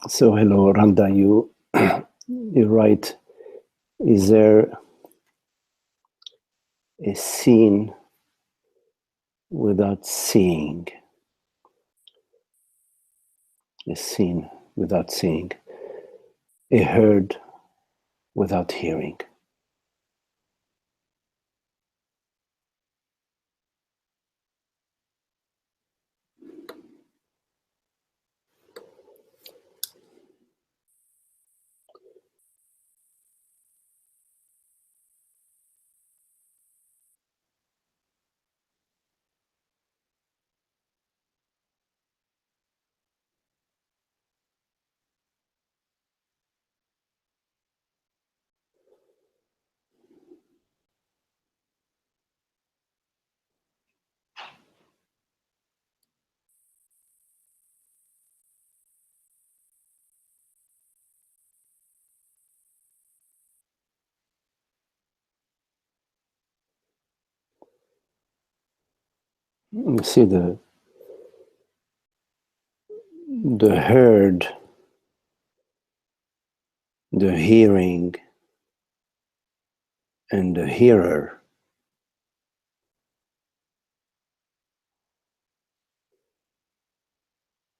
So hello, Randa. You write, is there a scene without seeing? A scene without seeing. A heard without hearing. You see the heard, the hearing, and the hearer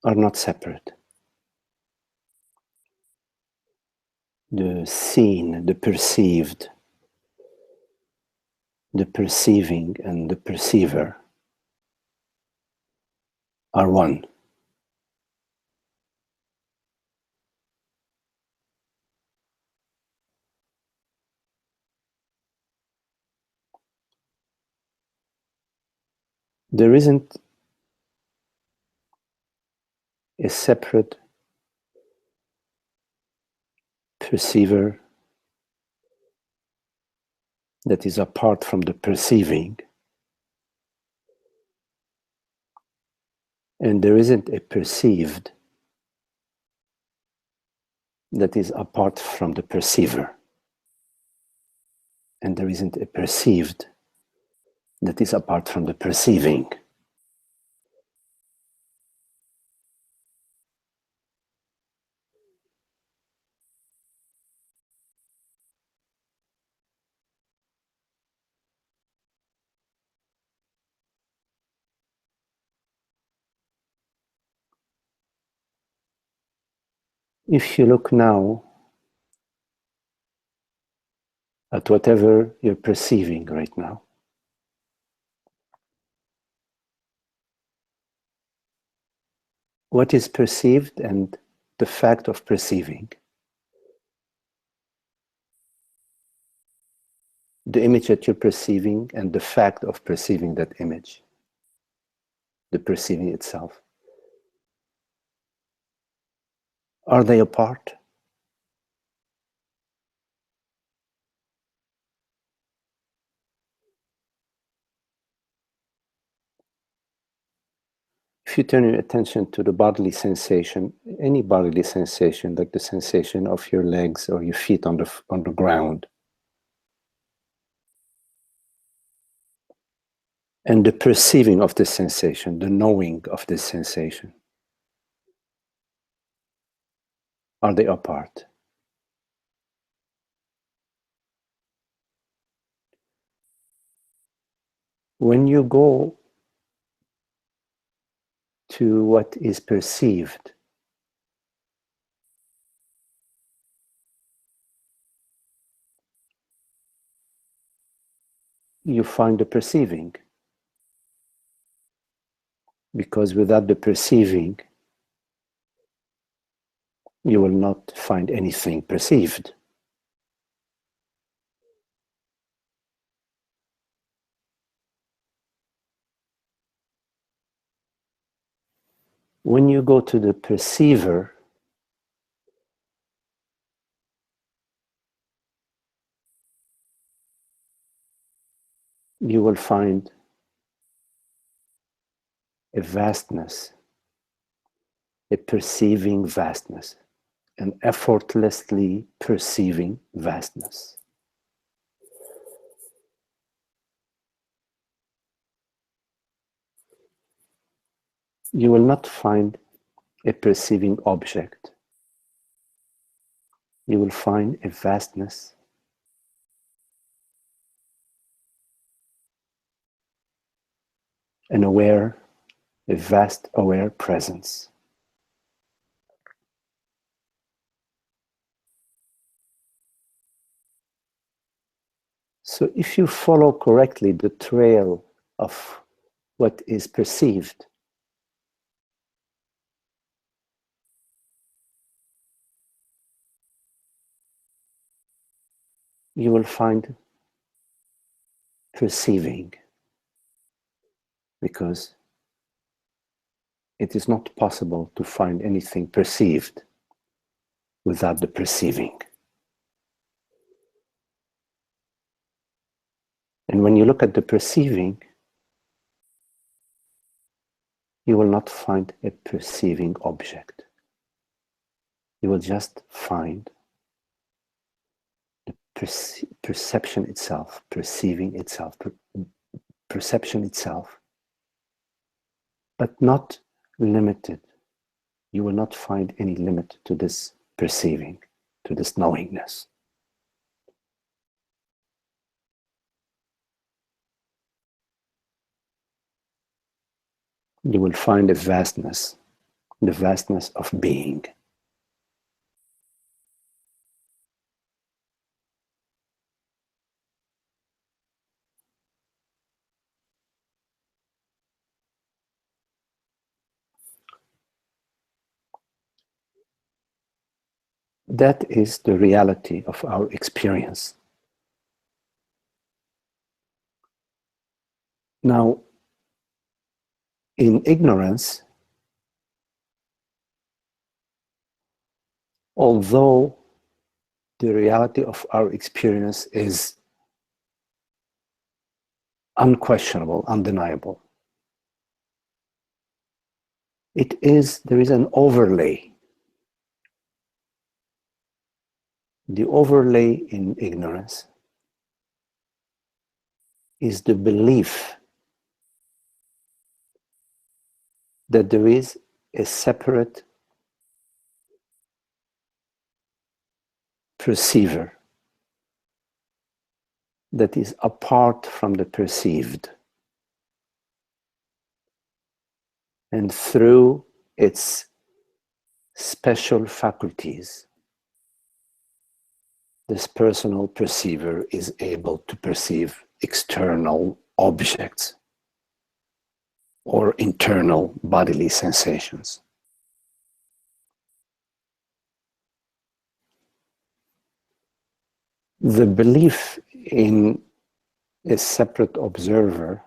are not separate. The seen, the perceived, the perceiving, and the perceiver are one. There isn't a separate perceiver that is apart from the perceiving, and there isn't a perceived that is apart from the perceiver, and there isn't a perceived that is apart from the perceiving. If you look now at whatever you're perceiving right now, what is perceived and the fact of perceiving? The image that you're perceiving and the fact of perceiving that image, the perceiving itself. Are they apart? If you turn your attention to the bodily sensation, any bodily sensation, like the sensation of your legs or your feet on the ground, and the perceiving of the sensation, the knowing of this sensation, are they apart? When you go to what is perceived, you find the perceiving. Because without the perceiving, you will not find anything perceived. When you go to the perceiver, you will find a vastness, a perceiving vastness, an effortlessly perceiving vastness. You will not find a perceiving object. you will find a vastness, a vast aware presence. So if you follow correctly the trail of what is perceived, you will find perceiving, because it is not possible to find anything perceived without the perceiving. And when you look at the perceiving, you will not find a perceiving object. You will just find the perception itself, perceiving itself, perception itself, but not limited. You will not find any limit to this perceiving, to this knowingness. You will find a vastness, the vastness of being. That is the reality of our experience. Now, in ignorance, although the reality of our experience is unquestionable, undeniable, there is an overlay. The overlay in ignorance is the belief that there is a separate perceiver that is apart from the perceived, and through its special faculties, this personal perceiver is able to perceive external objects or internal bodily sensations. The belief in a separate observer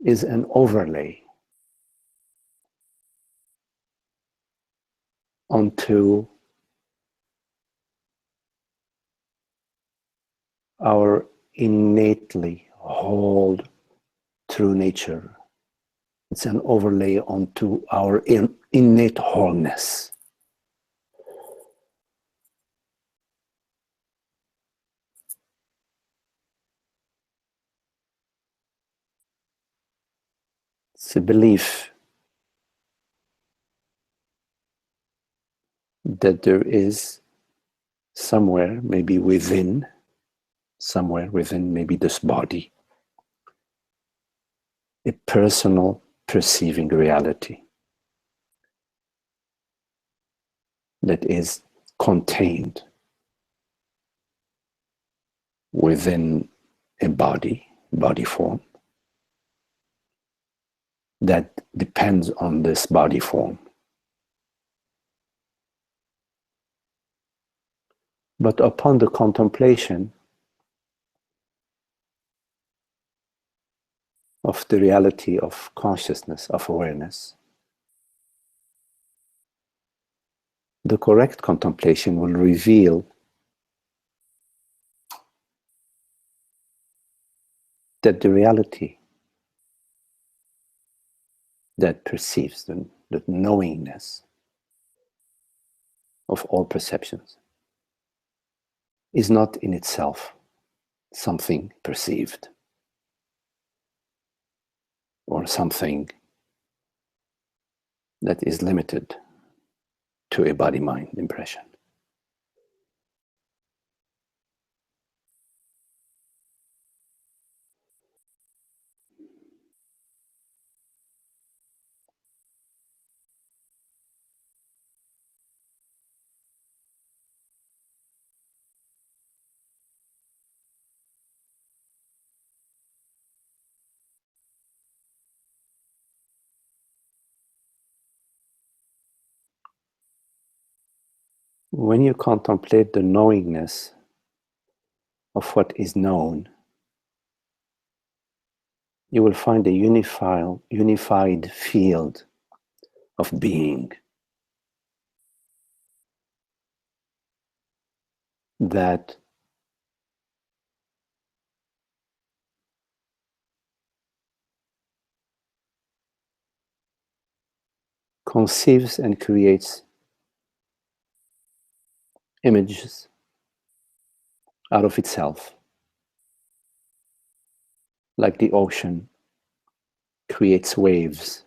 is an overlay onto our innately whole true nature. It's an overlay onto our innate wholeness. It's a belief that there is somewhere, maybe within maybe this body, a personal perceiving reality that is contained within a body form that depends on this body form. But upon the contemplation of the reality of consciousness, of awareness, the correct contemplation will reveal that the reality that perceives, the knowingness of all perceptions, is not in itself something perceived or something that is limited to a body-mind impression. When you contemplate the knowingness of what is known, you will find a unified field of being that conceives and creates images out of itself, like the ocean creates waves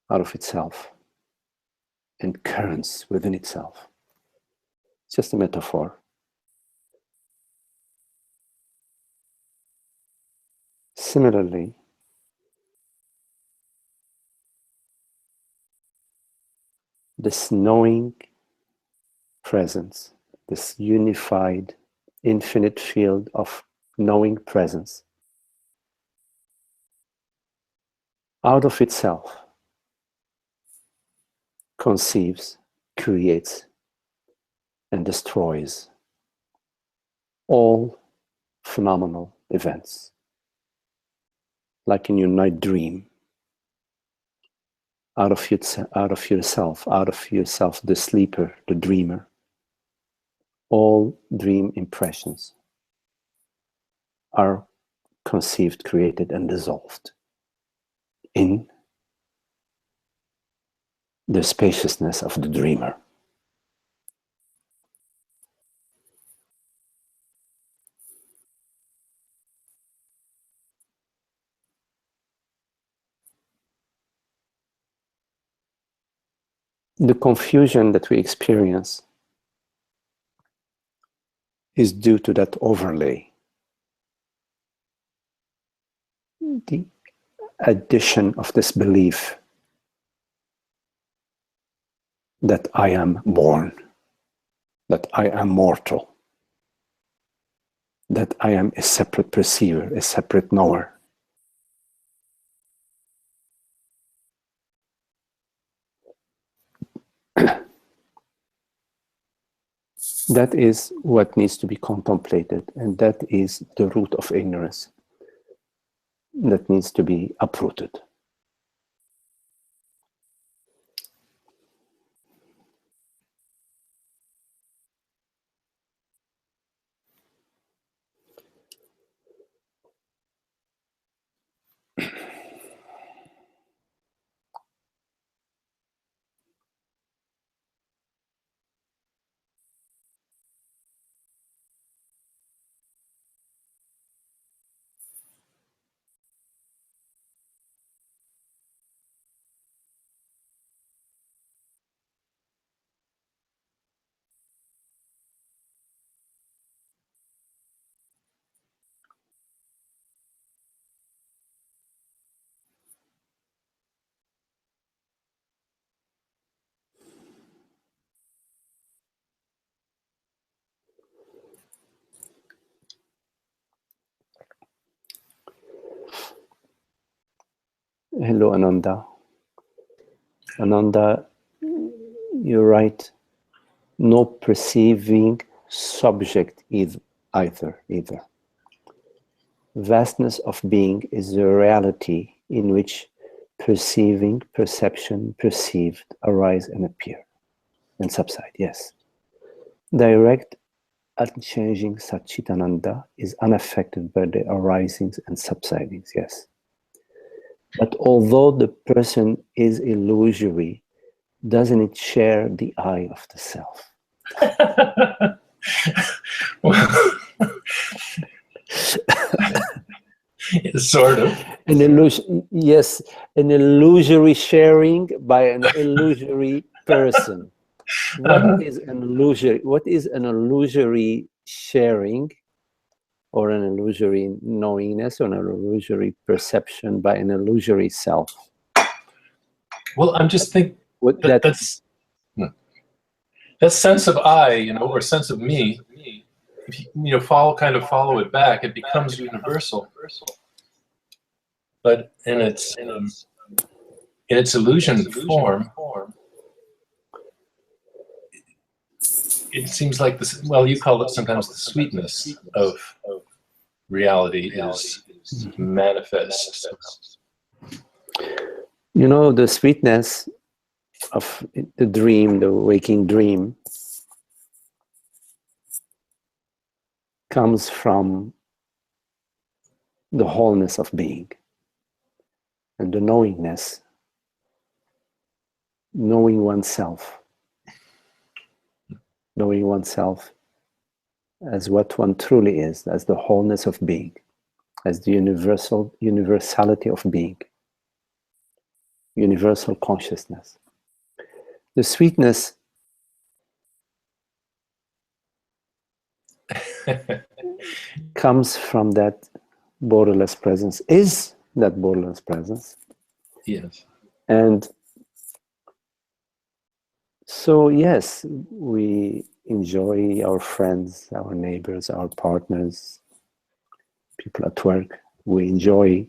out of itself and currents within itself. It's just a metaphor. Similarly, this knowing presence, this unified, infinite field of knowing presence, out of itself, conceives, creates, and destroys all phenomenal events. Like in your night dream, out of yourself, the sleeper, the dreamer, all dream impressions are conceived, created, and dissolved in the spaciousness of the dreamer. The confusion that we experience is due to that overlay. The addition of this belief that I am born, that I am mortal, that I am a separate perceiver, a separate knower. That is what needs to be contemplated, and that is the root of ignorance that needs to be uprooted. Hello, Ananda. Ananda, you're right. No perceiving subject either. Vastness of being is the reality in which perceiving, perception, perceived arise and appear and subside, yes. Direct, unchanging Satchitananda is unaffected by the arisings and subsidings, yes. But although the person is illusory, doesn't it share the I of the self? Sort of. An illusion, yes, an illusory sharing by an illusory person. What is an illusory? What is an illusory sharing, or an illusory knowingness, or an illusory perception by an illusory self? Well, I'm just thinking that's that sense of I, or sense of me. If you follow it back, it becomes universal. But in its illusion form, it seems like this. Well, you call it sometimes the sweetness of reality is manifest. The sweetness of the dream, the waking dream, comes from the wholeness of being and the knowingness, knowing oneself as what one truly is, as the wholeness of being, as the universality of being, universal consciousness. The sweetness comes from that borderless presence, is that borderless presence. Yes. And so, yes, we enjoy our friends, our neighbors, our partners, people at work. We enjoy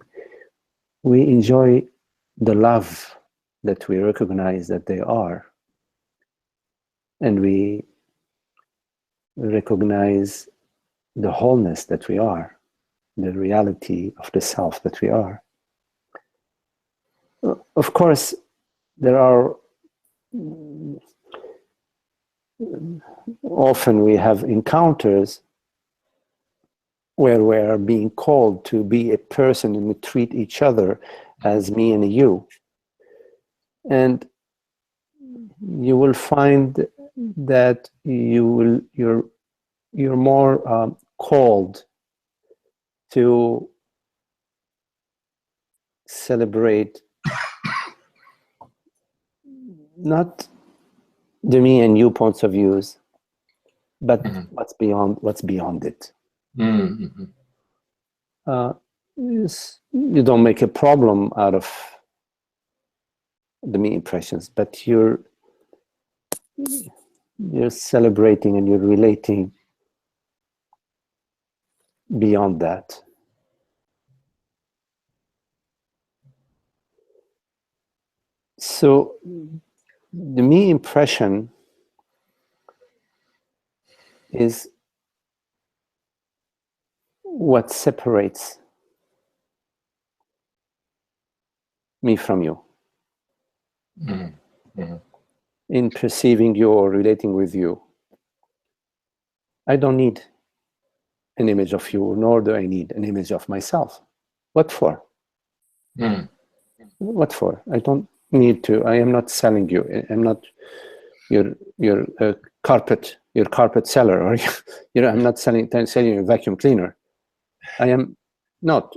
the love that we recognize that they are. And we recognize the wholeness that we are, the reality of the self that we are. Of course, there are often we have encounters where we are being called to be a person and to treat each other as me and you. And you will find that you're more called to celebrate not the me and you points of views, but what's beyond it. Mm-hmm. You don't make a problem out of the me impressions, but you're celebrating and you're relating beyond that. So the me impression is what separates me from you. Mm-hmm. In perceiving you or relating with you. I don't need an image of you, nor do I need an image of myself. What for? What for? I don't need to. I am not selling you. I'm not your carpet seller, or I'm not selling you a vacuum cleaner. I am not.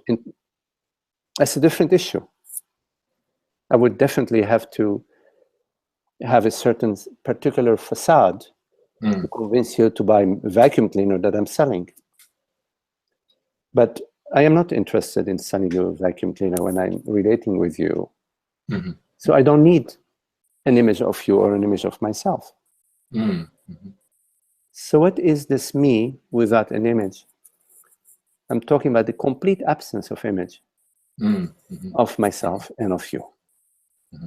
That's a different issue. I would definitely have to have a certain particular facade to convince you to buy a vacuum cleaner that I'm selling. But I am not interested in selling you a vacuum cleaner when I'm relating with you. Mm-hmm. So I don't need an image of you or an image of myself. Mm-hmm. So what is this me without an image? I'm talking about the complete absence of image of myself and of you. Mm-hmm.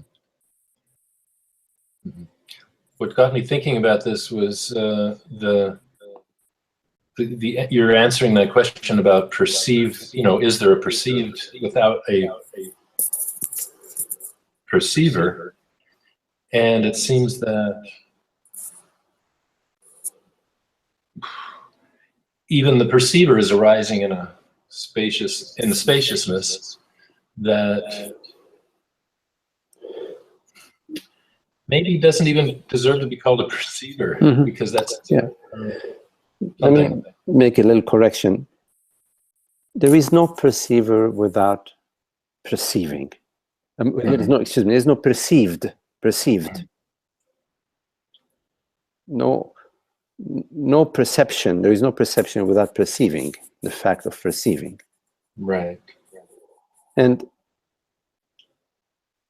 Mm-hmm. What got me thinking about this was you're answering that question about perceived. Is there a perceived without a perceiver? And it seems that even the perceiver is arising in the spaciousness that maybe doesn't even deserve to be called a perceiver, because that's Let me make a little correction. There is no perceiver without perceiving. There is no, excuse me, there is no perceived. No perception. There is no perception without perceiving, the fact of perceiving. Right. And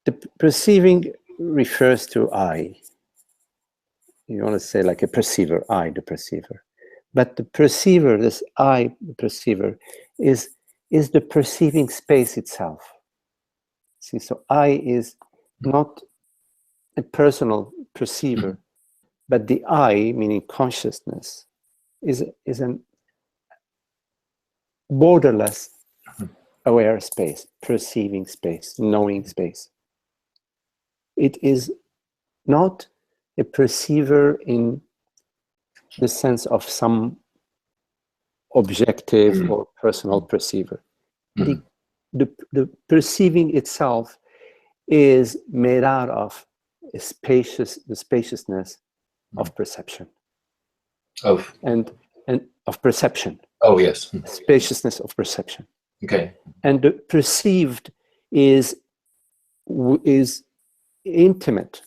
the perceiving refers to I. You want to say like a perceiver, I, the perceiver. But the perceiver, this I, the perceiver, is the perceiving space itself. See, so I is not a personal perceiver, but the I, meaning consciousness, is an borderless aware space, perceiving space, knowing space. It is not a perceiver in the sense of some objective or personal perceiver. The perceiving itself is made out of the spaciousness of perception. And of perception. Oh, yes. Spaciousness of perception. Okay. And the perceived is intimate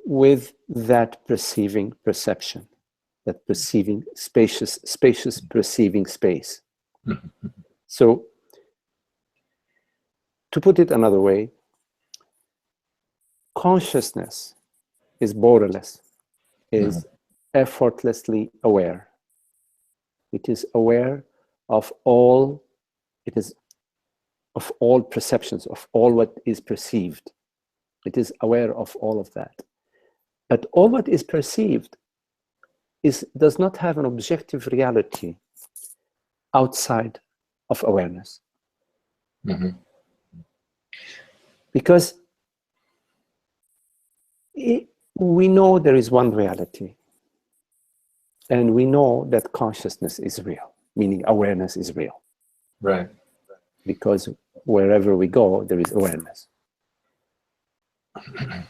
with that perceiving perception, that perceiving spacious perceiving space. So, to put it another way, consciousness is borderless, is effortlessly aware. It is aware of all, of all perceptions, of all what is perceived. It is aware of all of that. But all what is perceived does not have an objective reality outside of awareness. Because we know there is one reality, and we know that consciousness is real, meaning awareness is real. Right. Because wherever we go, there is awareness.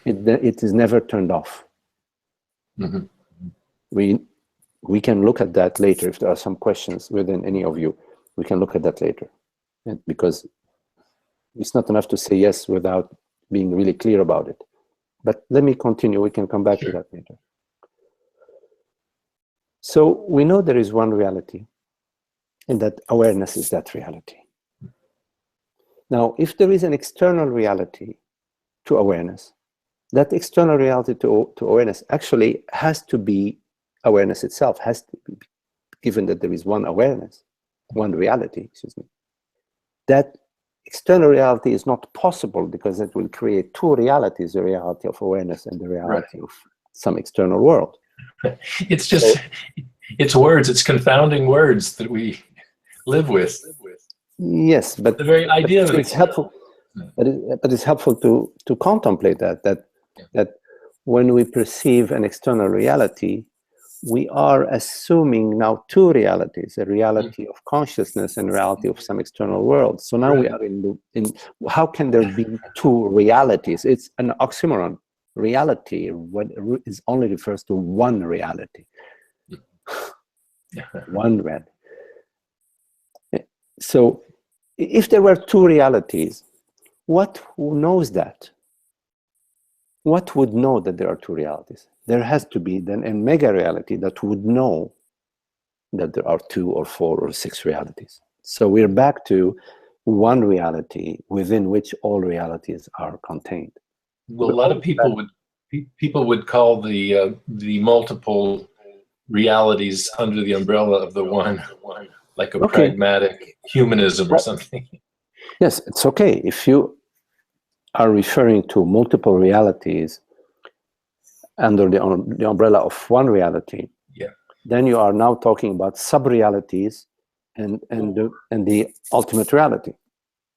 It is never turned off. We can look at that later. If there are some questions within any of you, we can look at that later. And because it's not enough to say yes without being really clear about it. But let me continue. We can come back to that later. So we know there is one reality, and that awareness is that reality. Now, if there is an external reality to awareness, that external reality to awareness actually has to be awareness itself, has to be, given that there is one awareness, one reality, excuse me. That external reality is not possible because it will create two realities, the reality of awareness and the reality of some external world. It's just, it's words, it's confounding words that we live with. Yes, but the very idea of it. It's helpful. But it's helpful to contemplate that when we perceive an external reality, we are assuming now two realities: a reality of consciousness and a reality of some external world. So now we are in how can there be two realities? It's an oxymoron. Reality is only refers to one reality. One reality. So if there were two realities, what knows that? What would know that there are two realities? There has to be then a mega reality that would know that there are 2 or 4 or 6 realities. So we're back to one reality within which all realities are contained. Well, a lot of people would call the multiple realities under the umbrella of the one, like a pragmatic humanism or something. Yes, it's okay. If you are referring to multiple realities under the umbrella of one reality, then you are now talking about sub-realities and the ultimate reality.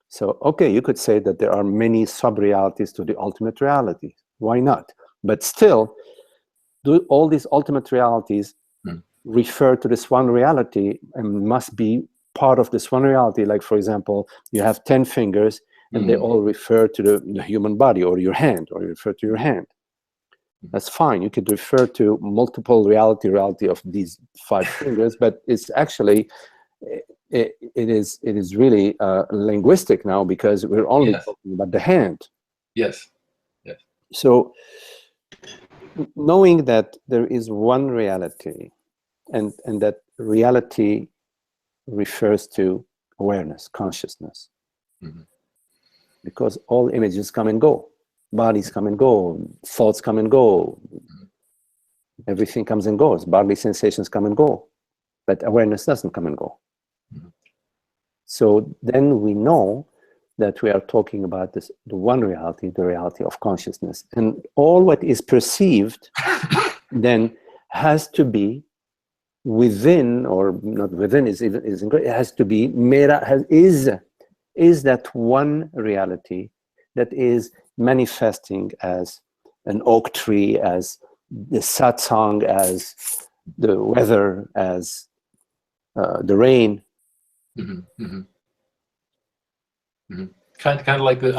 So, okay, you could say that there are many sub-realities to the ultimate reality. Why not? But still, all these ultimate realities refer to this one reality and must be part of this one reality. Like, for example, you have 10 fingers and they all refer to the human body or your hand, or you refer to your hand. That's fine. You could refer to multiple reality of these 5 fingers, but it's actually it is really linguistic now, because we're only talking about the hand. Yes. Yes. So knowing that there is one reality, and that reality refers to awareness, consciousness, because all images come and go, bodies come and go, thoughts come and go, everything comes and goes, bodily sensations come and go, but awareness doesn't come and go. So then we know that we are talking about this, the one reality, the reality of consciousness, and all what is perceived then has to be within, or not within, is it has to be is that one reality that is manifesting as an oak tree, as the satsang, as the weather, as the rain. Kind of like the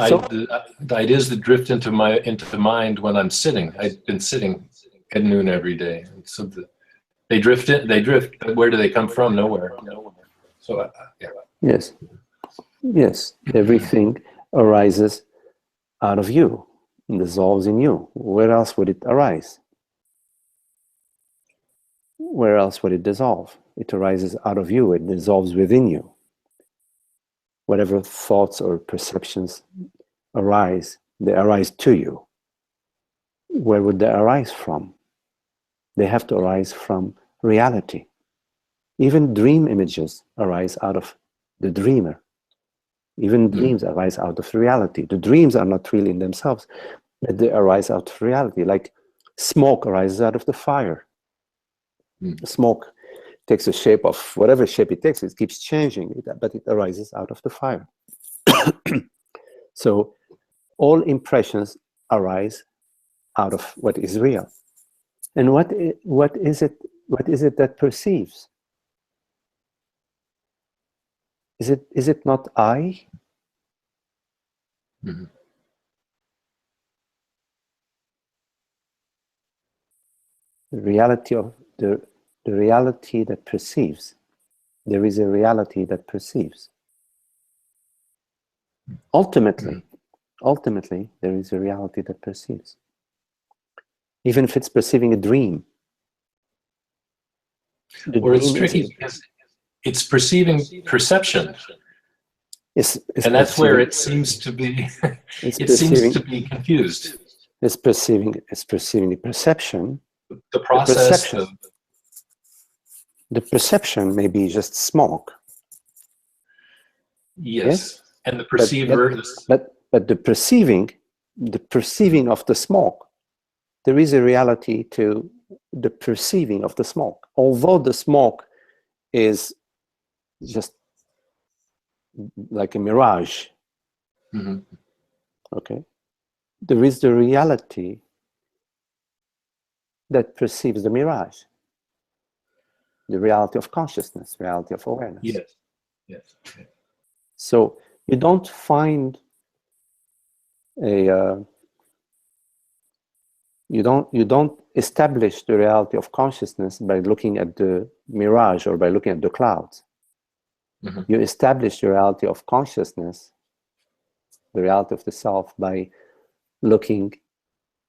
ideas that drift into mind when I'm sitting. I've been sitting at noon every day, so they drift in. They drift. But where do they come from? Nowhere. So yeah. Yes. Yes. Everything arises out of you, and dissolves in you. Where else would it arise? Where else would it dissolve? It arises out of you. It dissolves within you. Whatever thoughts or perceptions arise, they arise to you. Where would they arise from? They have to arise from reality. Even dream images arise out of the dreamer. Even dreams arise out of reality. The dreams are not real in themselves, but they arise out of reality. Like smoke arises out of the fire. Smoke takes a shape of whatever shape it takes. It keeps changing, but it arises out of the fire. So all impressions arise out of what is real. And what is it that perceives? Is it not I? The reality of the reality that perceives. There is a reality that perceives. Ultimately, there is a reality that perceives. Even if it's perceiving a dream. Or it's tricky because it's perceiving perception. It's and that's where it seems to be seems to be confused. It's perceiving the perception. The process of the perception may be just smoke. Yes. And the perceiver but the perceiving of the smoke, there is a reality to the perceiving of the smoke. Although the smoke is just like a mirage, okay, there is the reality that perceives the mirage, the reality of consciousness, reality of awareness. Yes. Yes. So you don't find you don't establish the reality of consciousness by looking at the mirage or by looking at the clouds. You establish the reality of consciousness, the reality of the self, by looking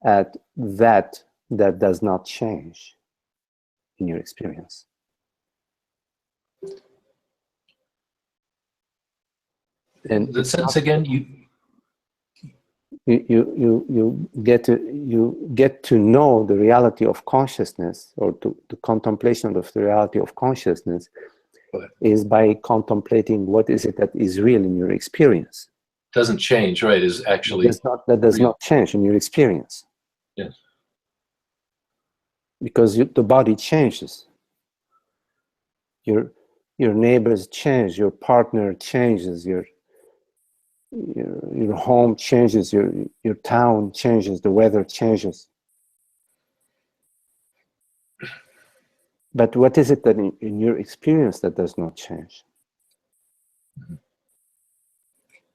at that does not change in your experience. And the sense again, you get to know the reality of consciousness, or the contemplation of the reality of consciousness is by contemplating what is it that is real in your experience. Doesn't change, right? Is actually that does not change in your experience. Yes. Because the body changes. Your neighbors change. Your partner changes. Your home changes. Your town changes. The weather changes. But what is it that in your experience that does not change?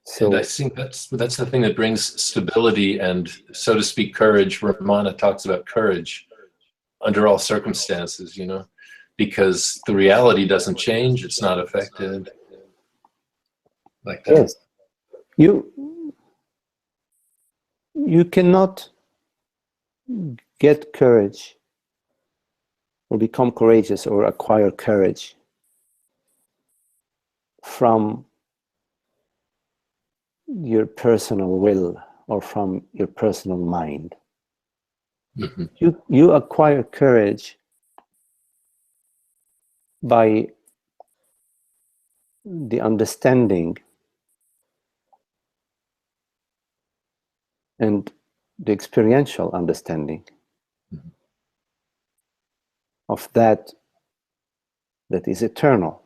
So, and I think that's the thing that brings stability and, so to speak, courage. Ramana talks about courage under all circumstances, because the reality doesn't change, it's not affected like that. Yes. You cannot get courage or become courageous or acquire courage from your personal will or from your personal mind. Mm-hmm. You acquire courage by the understanding and the experiential understanding Mm-hmm. of that is eternal,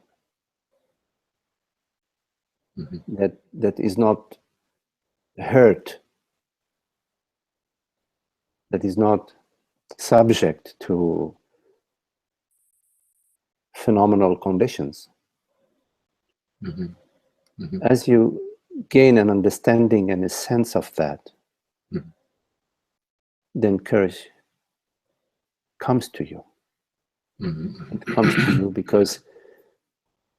Mm-hmm. that is not hurt, that is not subject to phenomenal conditions. Mm-hmm. Mm-hmm. As you gain an understanding and a sense of that, mm-hmm. then courage comes to you. Mm-hmm. It comes to you because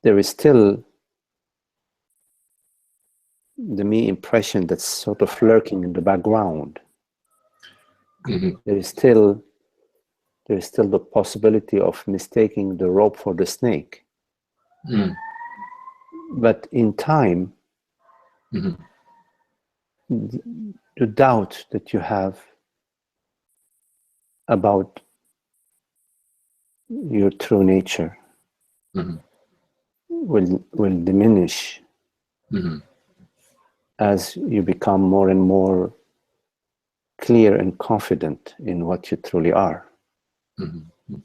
there is still the me impression that's sort of lurking in the background. Mm-hmm. There is still the possibility of mistaking the rope for the snake. Mm-hmm. But in time, Mm-hmm. the doubt that you have about your true nature Mm-hmm. will diminish Mm-hmm. as you become more and more clear and confident in what you truly are. Mm-hmm.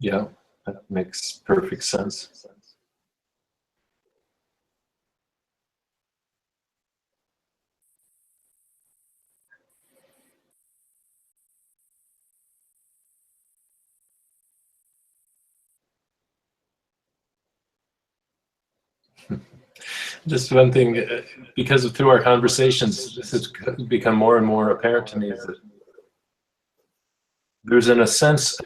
Yeah, that makes perfect sense. Just one thing, because through our conversations, this has become more and more apparent to me, is that there's in a sense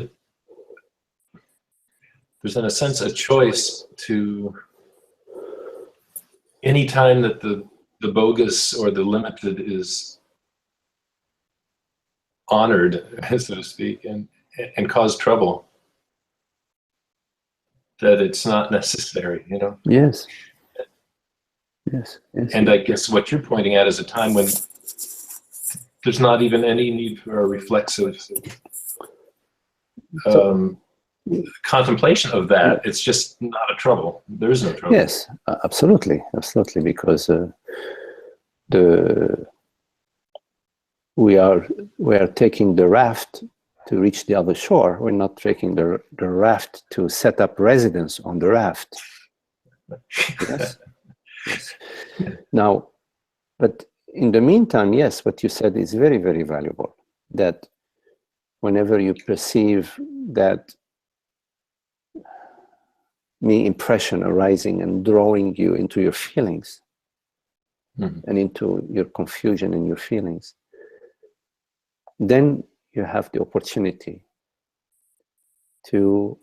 a choice to, any time that the bogus or the limited is honored, so to speak, and cause trouble, that it's not necessary, you know? Yes. Yes. And I guess what you're pointing at is a time when there's not even any need for a reflexive contemplation of that. It's just not a trouble. There is no trouble. Yes, absolutely, because we are taking the raft to reach the other shore. We're not taking the raft to set up residence on the raft. Yes. Yes. Now, but in the meantime, yes, what you said is very, very valuable. That whenever you perceive that me impression arising and drawing you into your feelings, mm-hmm. and into your confusion and your feelings, then you have the opportunity to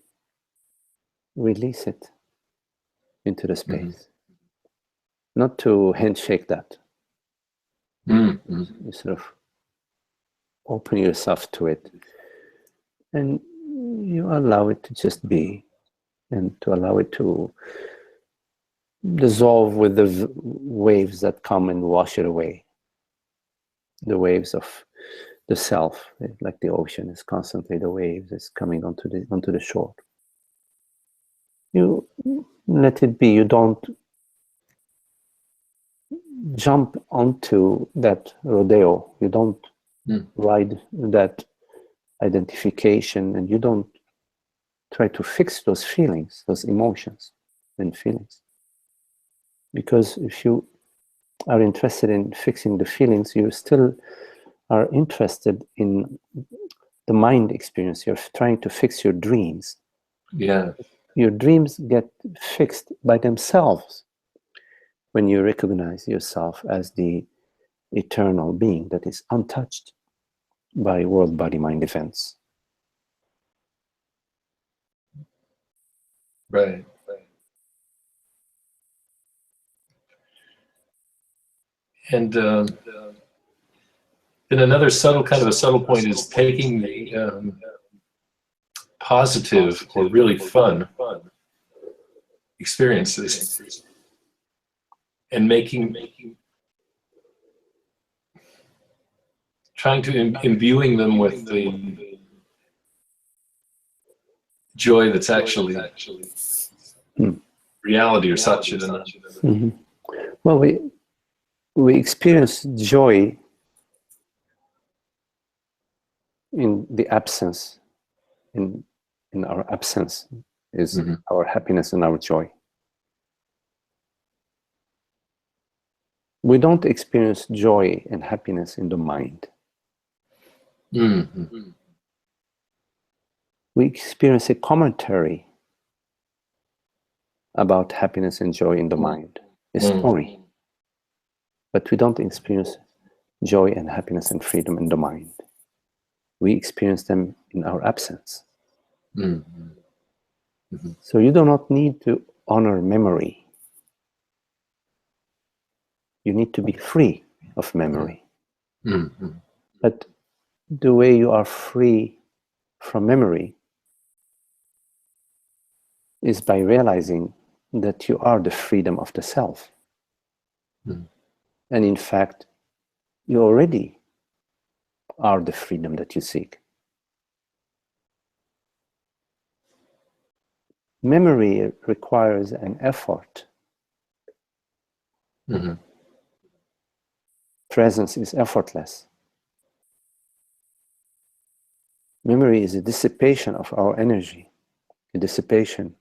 release it into the space. Mm-hmm. Not to handshake that. Mm-hmm. You sort of open yourself to it and you allow it to just be, and to allow it to dissolve with the waves that come and wash it away. The waves of the self, like the ocean is constantly, the waves is coming onto the shore. You let it be. You don't jump onto that rodeo. You don't ride that identification, and you don't try to fix those feelings, those emotions and feelings. Because if you are interested in fixing the feelings, you still are interested in the mind experience. You're trying to fix your dreams. Yeah. Your dreams get fixed by themselves when you recognize yourself as the eternal being that is untouched by world body mind events. Right. And then another subtle, kind of a subtle point is taking the positive or really fun experiences and trying to imbuing them with the joy that's actually reality or Satchidananda. Mm-hmm. Well, we experience joy in the absence, in our absence is our happiness and our joy. We don't experience joy and happiness in the mind. Mm-hmm. We experience a commentary about happiness and joy in the mind, a story. But we don't experience joy and happiness and freedom in the mind. We experience them in our absence. So you do not need to honor memory. You need to be free of memory. But the way you are free from memory is by realizing that you are the freedom of the self. And in fact, you already are the freedom that you seek. Memory requires an effort. Presence is effortless. Memory is a dissipation of our energy, a dissipation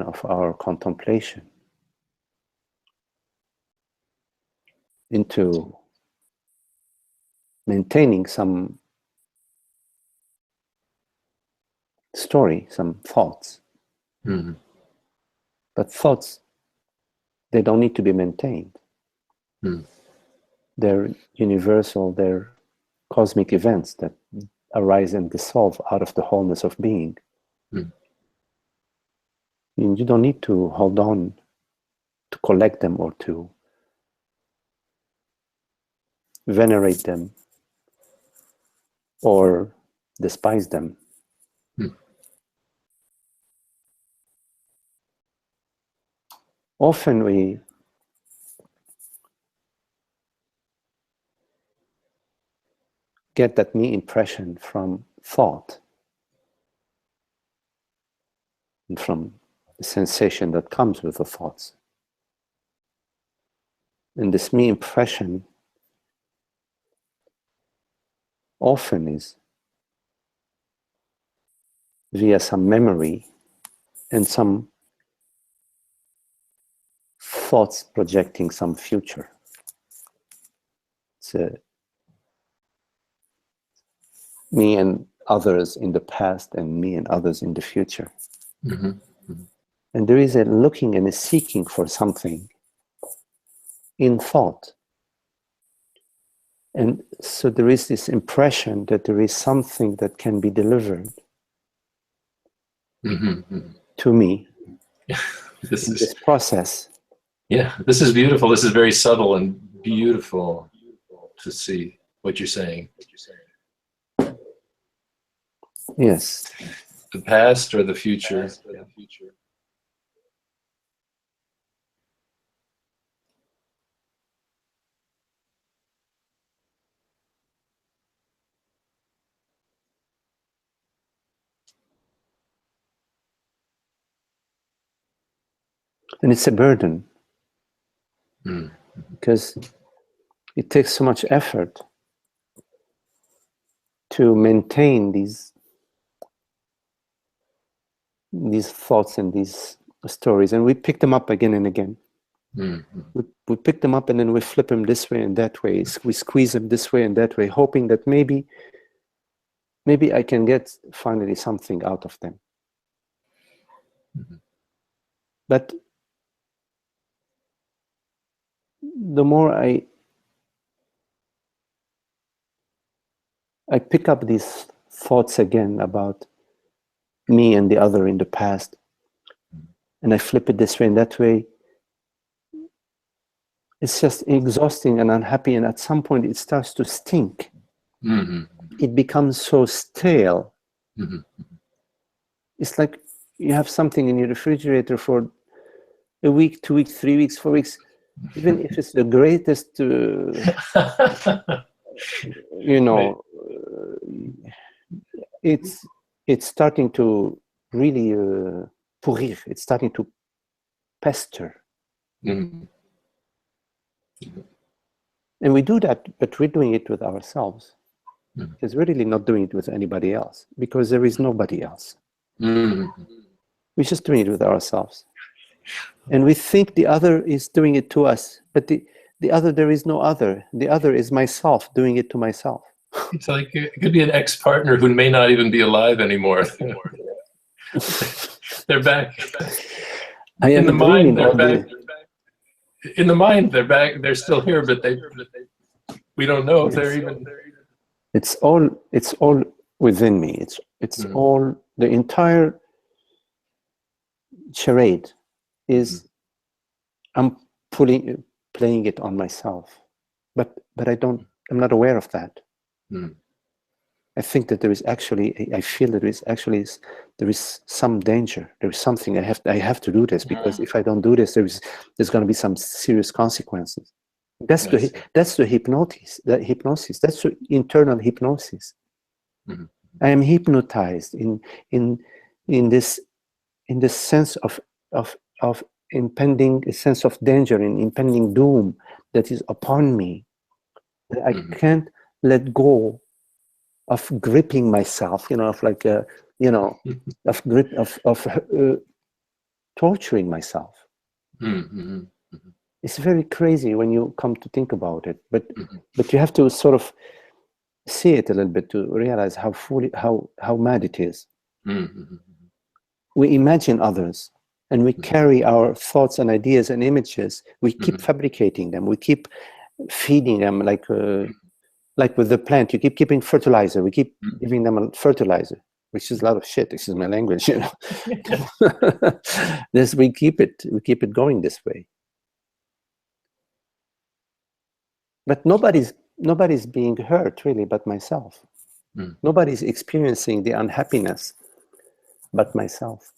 of our contemplation into maintaining some story, some thoughts. But thoughts, they don't need to be maintained. They're universal, they're cosmic events that arise and dissolve out of the wholeness of being. And you don't need to hold on to collect them or to venerate them or despise them. Often we get that me impression from thought and from the sensation that comes with the thoughts. And this me impression often is via some memory and some thoughts projecting some future. It's me and others in the past and me and others in the future. And there is a looking and a seeking for something in thought. And so there is this impression that there is something that can be delivered to me in this process. Yeah, this is beautiful. This is very subtle and beautiful to see what you're saying. Yes. The past or the future. And it's a burden because it takes so much effort to maintain these thoughts and these stories, and we pick them up again and again. We pick them up and then we flip them this way and that way. We squeeze them this way and that way, hoping that maybe I can get finally something out of them. But the more I pick up these thoughts again about me and the other in the past, and I flip it this way and that way, it's just exhausting and unhappy, and at some point it starts to stink. Mm-hmm. It becomes so stale. Mm-hmm. It's like you have something in your refrigerator for a week, 2 weeks, 3 weeks, 4 weeks, even if it's the greatest, you know, it's starting to really pourrir. It's starting to pester. Mm-hmm. And we do that, but we're doing it with ourselves. Mm-hmm. Because we're really not doing it with anybody else, because there is nobody else. Mm-hmm. We're just doing it with ourselves. And we think the other is doing it to us, but the other, there is no other. The other is myself doing it to myself. It's like it could be an ex-partner who may not even be alive anymore. They're back. I am in the mind, they're back. In the mind, they're back. They're still here, but we don't know if they're even. It's all within me. It's Mm-hmm. all, the entire charade is I'm playing it on myself, but I'm not aware of that. Mm-hmm. I think that there is actually, I feel that there is some danger. There is something I have to do this, because if I don't do this, there's going to be some serious consequences. That's the hypnosis. That's the internal hypnosis. Mm-hmm. I am hypnotized in this sense of impending, a sense of danger and impending doom that is upon me. That I can't let go of gripping myself, of like torturing myself. Mm-hmm. It's very crazy when you come to think about it, but you have to sort of see it a little bit to realize how mad it is. Mm-hmm. We imagine others, and we carry our thoughts and ideas and images. We keep fabricating them. We keep feeding them, like with the plant. You keep giving fertilizer. We keep giving them a fertilizer, which is a lot of shit. This is my language, we keep it going this way. But nobody's being hurt really, but myself. Nobody's experiencing the unhappiness but myself.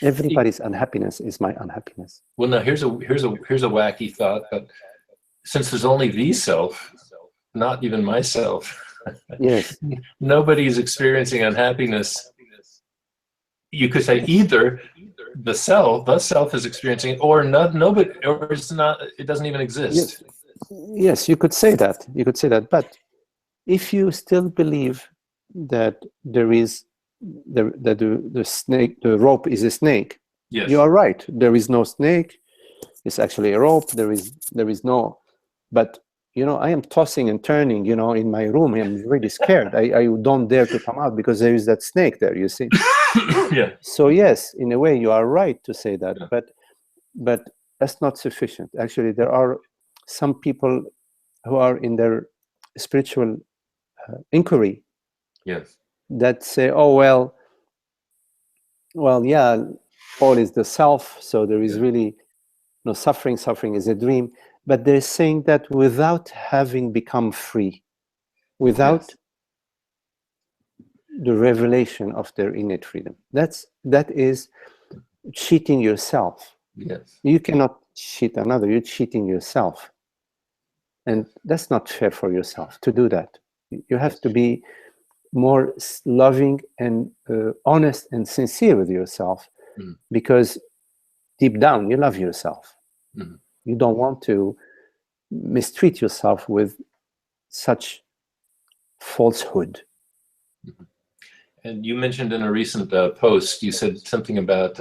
Everybody's unhappiness is my unhappiness. Well, now here's a wacky thought, but since there's only the self, not even myself. Yes. Nobody's experiencing unhappiness. You could say either the self is experiencing it, or nobody, or it's not. It doesn't even exist. Yes, you could say that. But if you still believe that there is the snake, the rope is a snake, yes, you are right. There is no snake. It's actually a rope. There is no. But I am tossing and turning. In my room, I'm really scared. I don't dare to come out because there is that snake there. You see. Yeah. So yes, in a way, you are right to say that. Yeah. But that's not sufficient. Actually, there are some people who are in their spiritual inquiry. Yes. That say, oh well, yeah, all is the self. So there is really no suffering. Suffering is a dream. But they're saying that without having become free, without the revelation of their innate freedom. That is cheating yourself. Yes. You cannot cheat another. You're cheating yourself. And that's not fair for yourself to do that. You have to be more loving and honest and sincere with yourself, because deep down you love yourself. You don't want to mistreat yourself with such falsehood. And you mentioned in a recent post, you said something about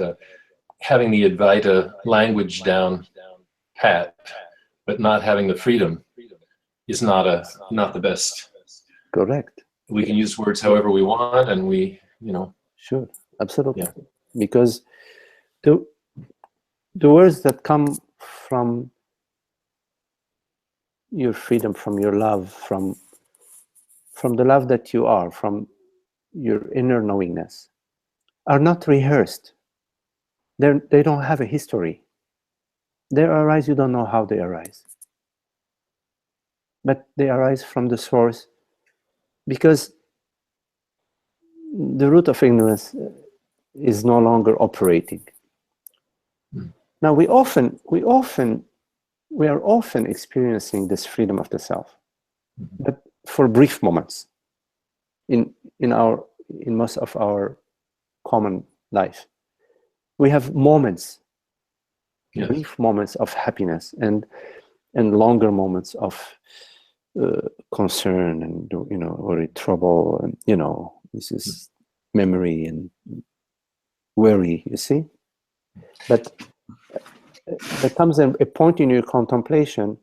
having the Advaita language down pat, but not having the freedom is not the best. Correct. We can use words however we want, and we, Sure, absolutely. Yeah. Because the words that come from your freedom, from your love, from from the love that you are, from your inner knowingness, are not rehearsed. They don't have a history. They arise, you don't know how they arise. But they arise from the source, because the root of ignorance is no longer operating. Now we are often experiencing this freedom of the self, but for brief moments in most of our common life. We have moments, yes, brief moments of happiness and longer moments of concern and or trouble, and this is memory and worry, you see. But there comes a point in your contemplation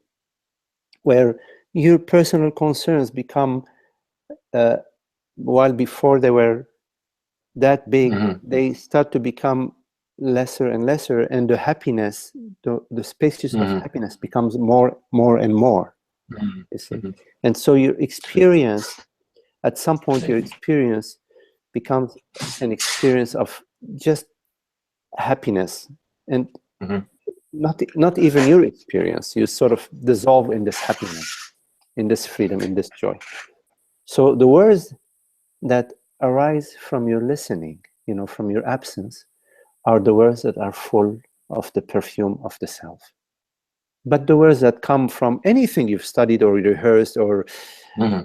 where your personal concerns become, while before they were that big, they start to become lesser and lesser, and the happiness, the spaces of happiness becomes more and more, you see. And so your experience, at some point, your experience becomes an experience of just happiness, and not even your experience. You sort of dissolve in this happiness, in this freedom, in this joy. So the words that arise from your listening, from your absence, are the words that are full of the perfume of the self. But the words that come from anything you've studied or rehearsed, or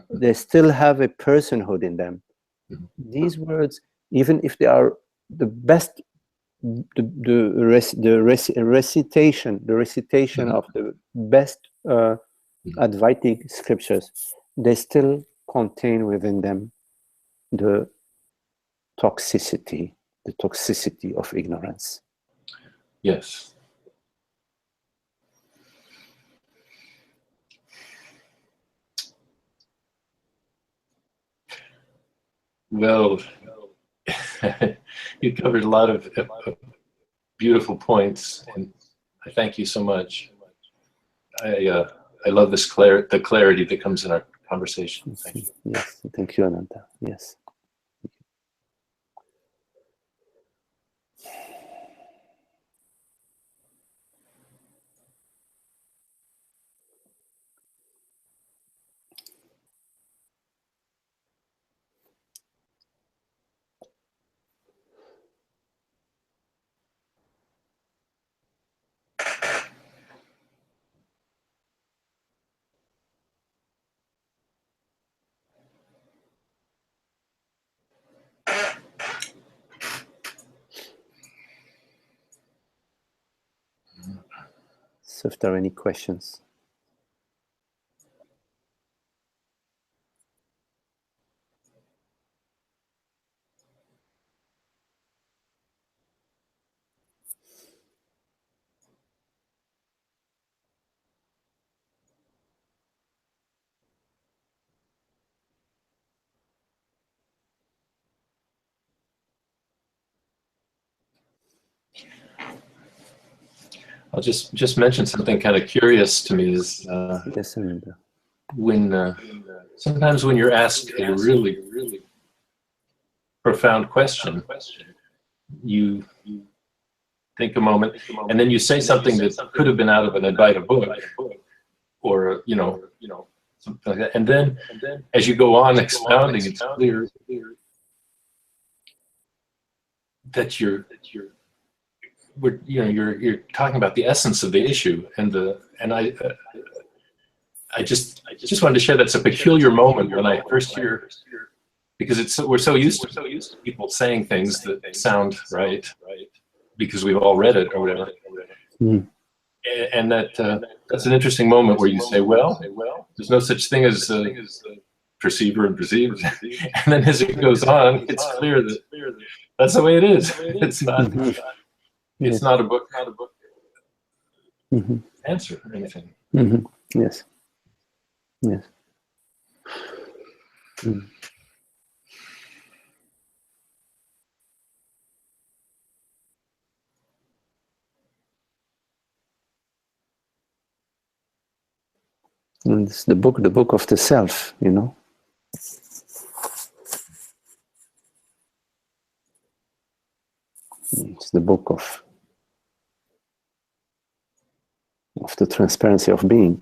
they still have a personhood in them. These words, even if they are the best, the recitation of the best Advaitic scriptures, they still contain within them the toxicity of ignorance. Yes. Well, you covered a lot of beautiful points, and I thank you so much. I love this the clarity that comes in our conversation. Thank you. Yes, thank you, Ananta. Yes. So if there are any questions. I'll just mention something kind of curious to me is Yes, Ananta. When sometimes when you're asked a really profound question, you think a moment, and then you say something that could have been out of an Advaita book, or something like that. And then as you go on expounding, it's clear that you're talking about the essence of the issue, and I just wanted to share that's a peculiar moment when I first hear, because we're so used to people saying things that sound right because we've all read it or whatever. And that's an interesting moment where you say, well, there's no such thing as perceiver and perceived. And then as it goes on, it's clear that that's the way it is. It's not it's not a book answer or anything. Yes. Yes. And it's the book of the self, It's the book of the transparency of being.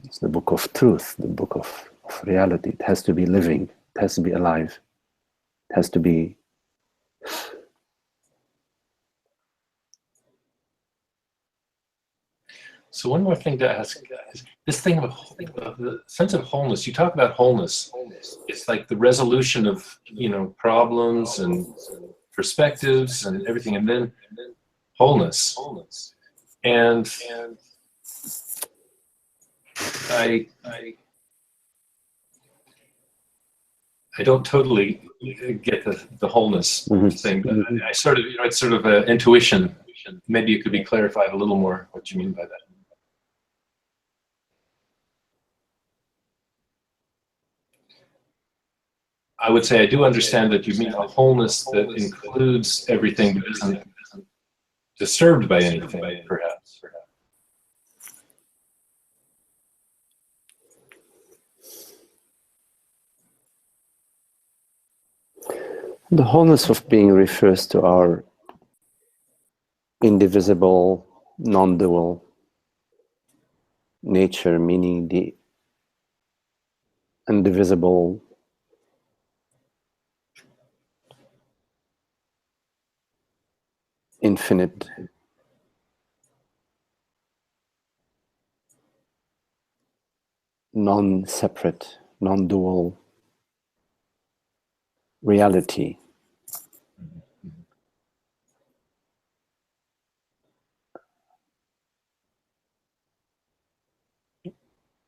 It's the book of truth, the book of reality. It has to be living, it has to be alive, it has to be. So one more thing to ask is this thing of the sense of wholeness. You talk about wholeness. It's like the resolution of, you know, problems and perspectives and everything, and then wholeness. And I don't totally get the wholeness thing. But I sort of, you know, it's sort of an intuition. Maybe it could be clarified a little more what you mean by that. I would say I do understand that you mean a wholeness that includes everything but isn't disturbed by anything, perhaps. The wholeness of being refers to our indivisible, non-dual nature, meaning the indivisible, infinite, non-separate, non-dual reality.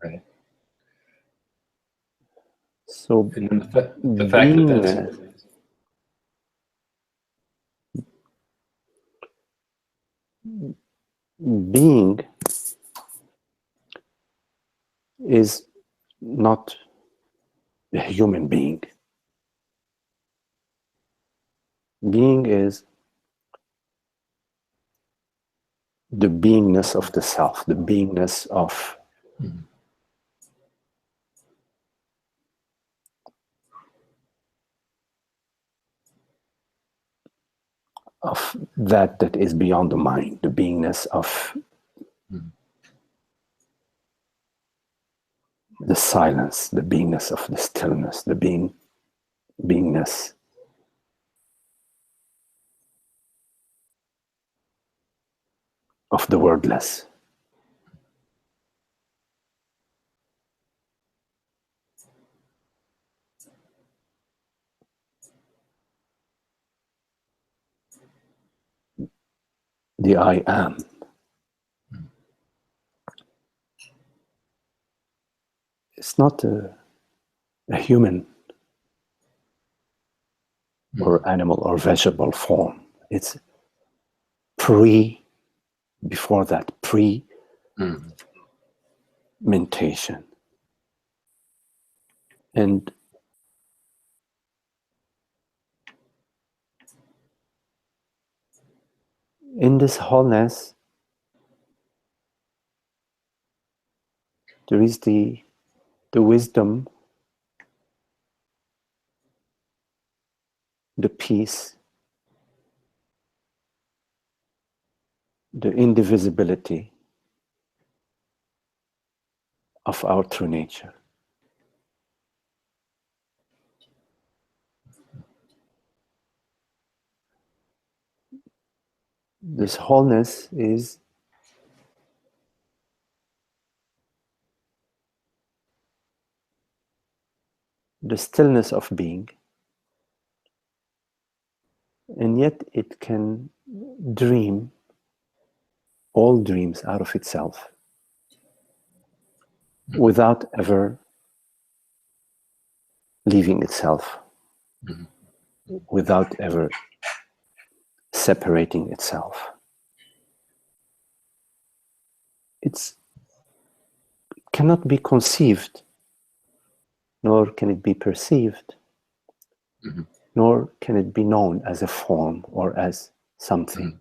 Right. So and the fact that that's being is not a human being. Being is the beingness of the self, the beingness of that is beyond the mind, the beingness of the silence, the beingness of the stillness, the beingness of the wordless. The I am. It's not a human or animal or vegetable form. It's before that, pre-mentation. And in this wholeness, there is the wisdom, the peace, the indivisibility of our true nature. This wholeness is the stillness of being, and yet it can dream all dreams out of itself without ever leaving itself, without ever separating itself. It cannot be conceived, nor can it be perceived, nor can it be known as a form or as something.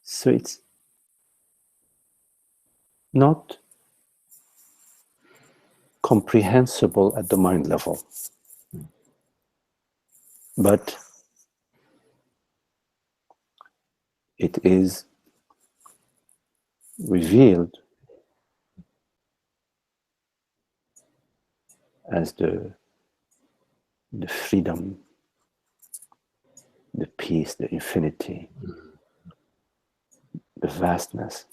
So it's not comprehensible at the mind level, but it is revealed as the freedom, the peace, the infinity, the vastness,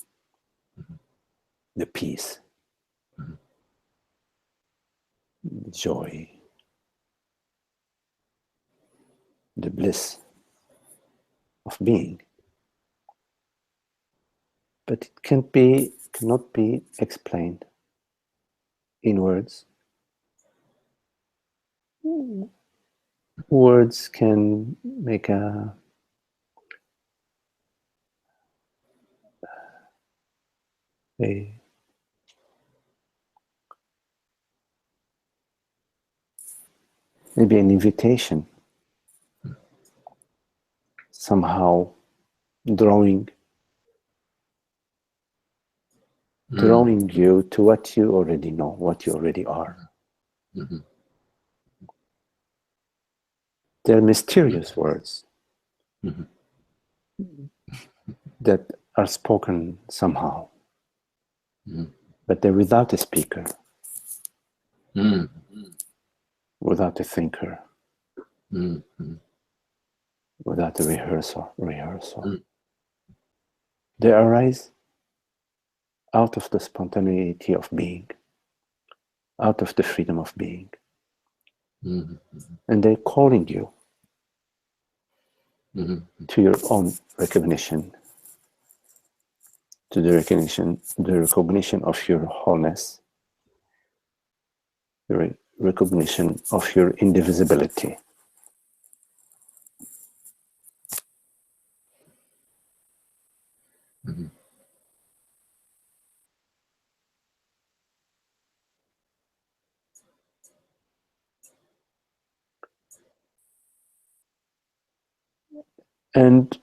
the peace, the joy, the bliss of being. But it cannot be explained in words. Words can make maybe an invitation, somehow drawing you to what you already know, what you already are. Mm-hmm. They're mysterious words that are spoken somehow, but they're without a speaker, without a thinker, without a rehearsal. They arise out of the spontaneity of being, out of the freedom of being. And they're calling you to your own recognition, to the recognition of your wholeness, the recognition of your indivisibility. And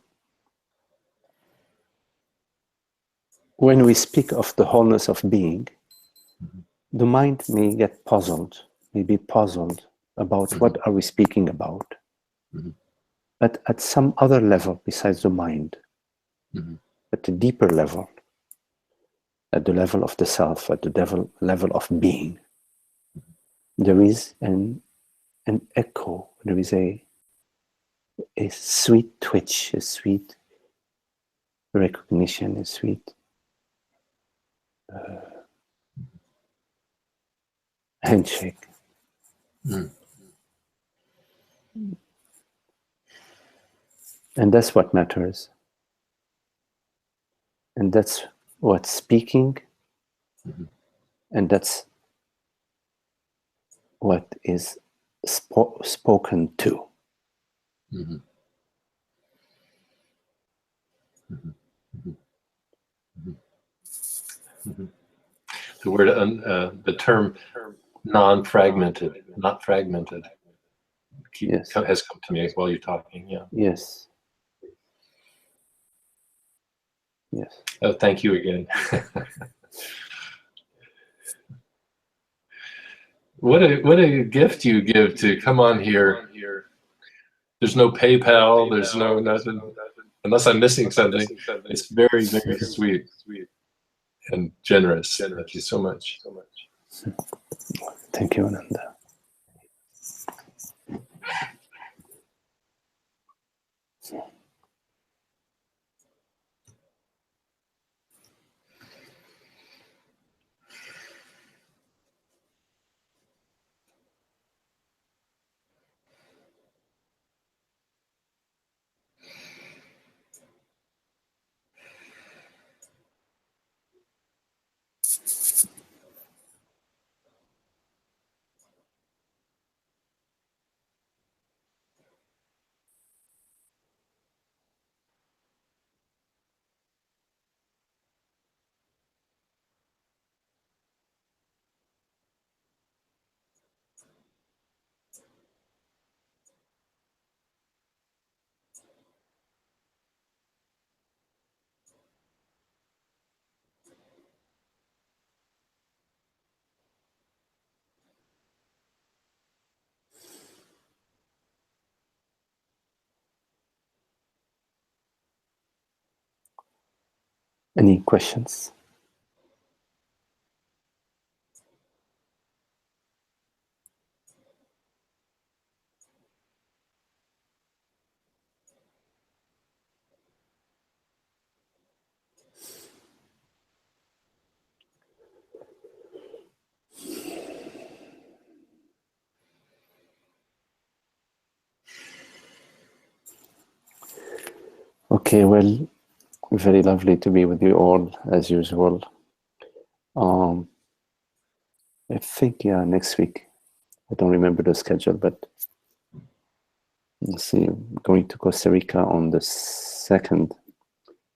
when we speak of the wholeness of being, the mind may get puzzled, may be puzzled about what are we speaking about. But at some other level besides the mind, at a deeper level, at the level of the self, at the level of being, there is an echo, there is a sweet twitch, a sweet recognition, a sweet handshake. And that's what matters. And that's what's speaking, and that's what is spoken to. The word, the term non-fragmented, not fragmented, Yes. has come to me while you're talking. Yeah. Yes. Yes. Oh, thank you again. What a gift you give to come on here. There's no PayPal. There's no nothing. Unless I'm missing something. It's very, very sweet and generous. Thank you so much. Thank you, Ananda. Any questions? Okay, well, very lovely to be with you all, as usual. I think, yeah, next week. I don't remember the schedule, but we'll see. I'm going to Costa Rica on the 2nd.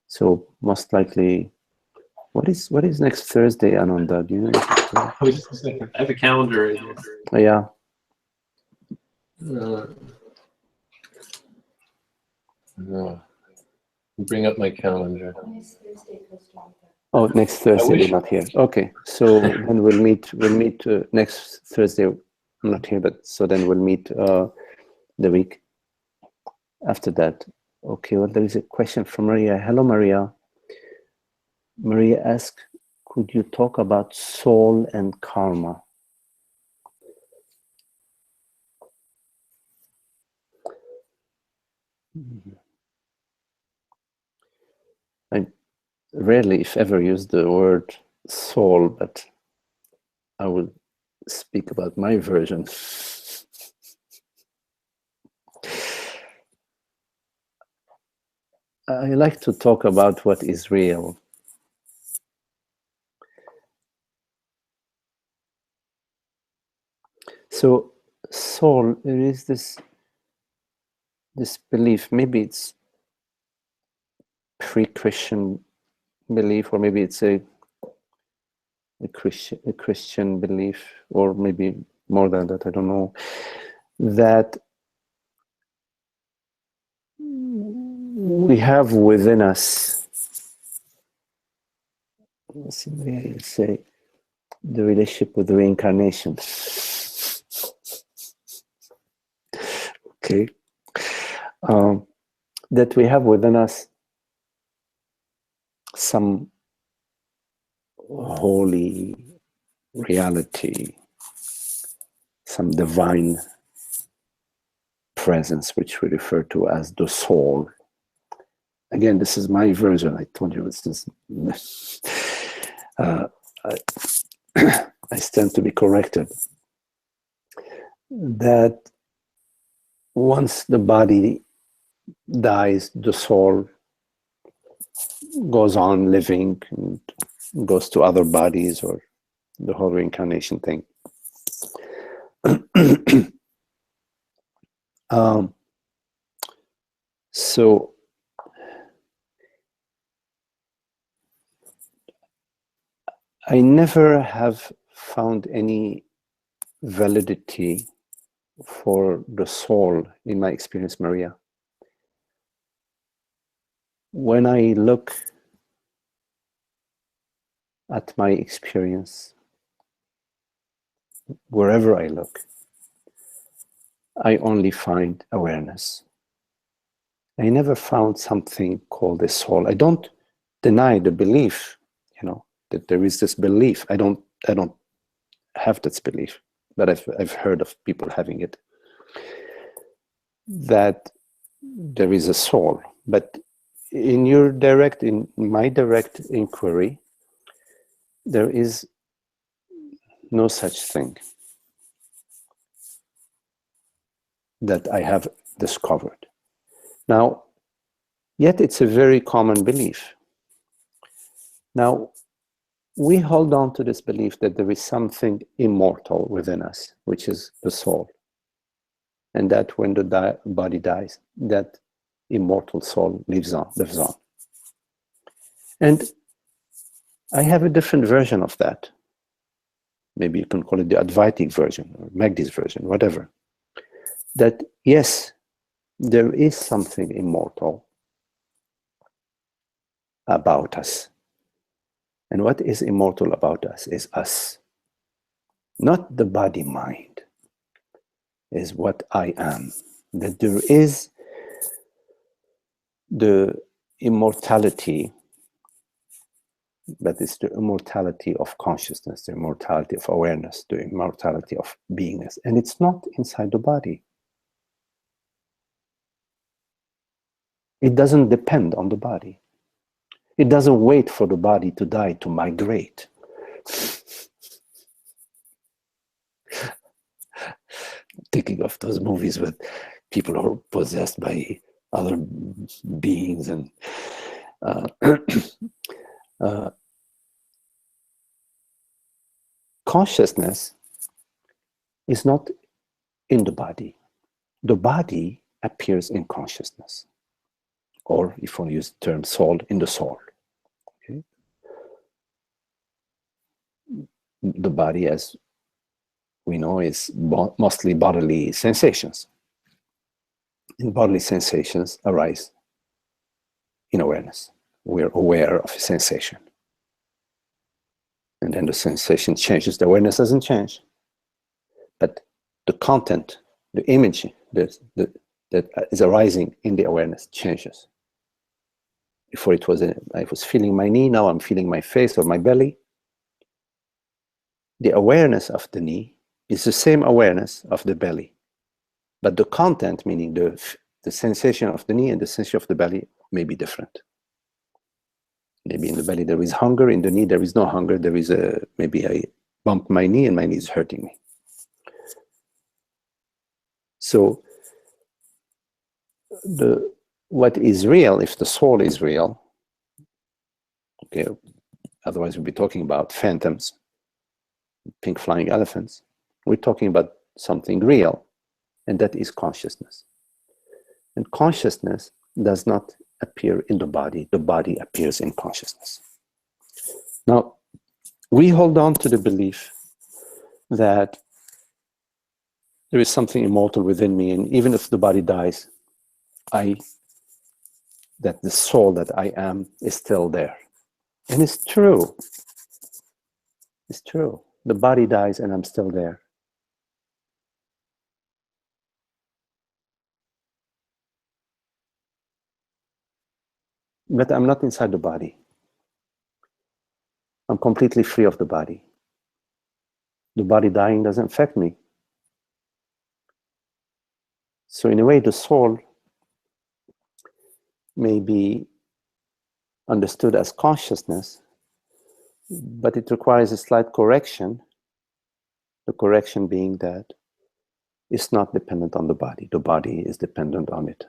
So most likely, what is next Thursday, Ananda? Do you know? Oh, just a second. I have a calendar right here. Oh, yeah. No. Bring up my calendar. Oh, next Thursday we're not here. Okay, so then we'll meet next Thursday. I'm not here, but so then we'll meet the week after that. Okay, well, there is a question from Maria. Hello, Maria. Maria asked, could you talk about soul and karma? I rarely, if ever, use the word soul, but I will speak about my version. I like to talk about what is real. So, soul, there is this belief, maybe it's pre-Christian belief, or maybe it's a Christian belief, or maybe more than that, I don't know, that we have within us, let's say, the relationship with reincarnation. Okay. That we have within us some holy reality, some divine presence, which we refer to as the soul. Again, this is my version. I told you it's this. I stand to be corrected. That once the body dies, the soul goes on living and goes to other bodies, or the whole reincarnation thing. So I never have found any validity for the soul in my experience, Maria. When I look at my experience, wherever I look, I only find awareness. I never found something called a soul. I don't deny the belief, that there is this belief. I don't have this belief, but I've heard of people having it, that there is a soul. But in my direct inquiry, there is no such thing that I have discovered. Now, yet it's a very common belief. Now, we hold on to this belief that there is something immortal within us, which is the soul. And that when the body dies, that immortal soul lives on. And I have a different version of that. Maybe you can call it the Advaitic version, or Magdi's version, whatever. That, yes, there is something immortal about us. And what is immortal about us is us. Not the body-mind, is what I am. That there is the immortality but it's the immortality of consciousness, the immortality of awareness, the immortality of beingness. And it's not inside the body. It doesn't depend on the body. It doesn't wait for the body to die to migrate. Thinking of those movies with people who are possessed by other beings and consciousness is not in the body. The body appears in consciousness, or if you use the term soul, in the soul. Okay? The body, as we know, is mostly bodily sensations. And bodily sensations arise in awareness. We're aware of a sensation. And then the sensation changes. The awareness doesn't change. But the content, the image that is arising in the awareness changes. Before it was, I was feeling my knee, now I'm feeling my face or my belly. The awareness of the knee is the same awareness of the belly. But the content, meaning the sensation of the knee and the sensation of the belly, may be different. Maybe in the belly there is hunger, in the knee there is no hunger, there is maybe I bump my knee and my knee is hurting me. So what is real, if the soul is real, okay, otherwise we'll be talking about phantoms, pink flying elephants. We're talking about something real, and that is consciousness. And consciousness does not appear in the body appears in consciousness. Now, we hold on to the belief that there is something immortal within me, and even if the body dies, that the soul that I am is still there. And it's true. It's true. The body dies and I'm still there. But I'm not inside the body. I'm completely free of the body. The body dying doesn't affect me. So in a way, the soul may be understood as consciousness, but it requires a slight correction. The correction being that it's not dependent on the body is dependent on it.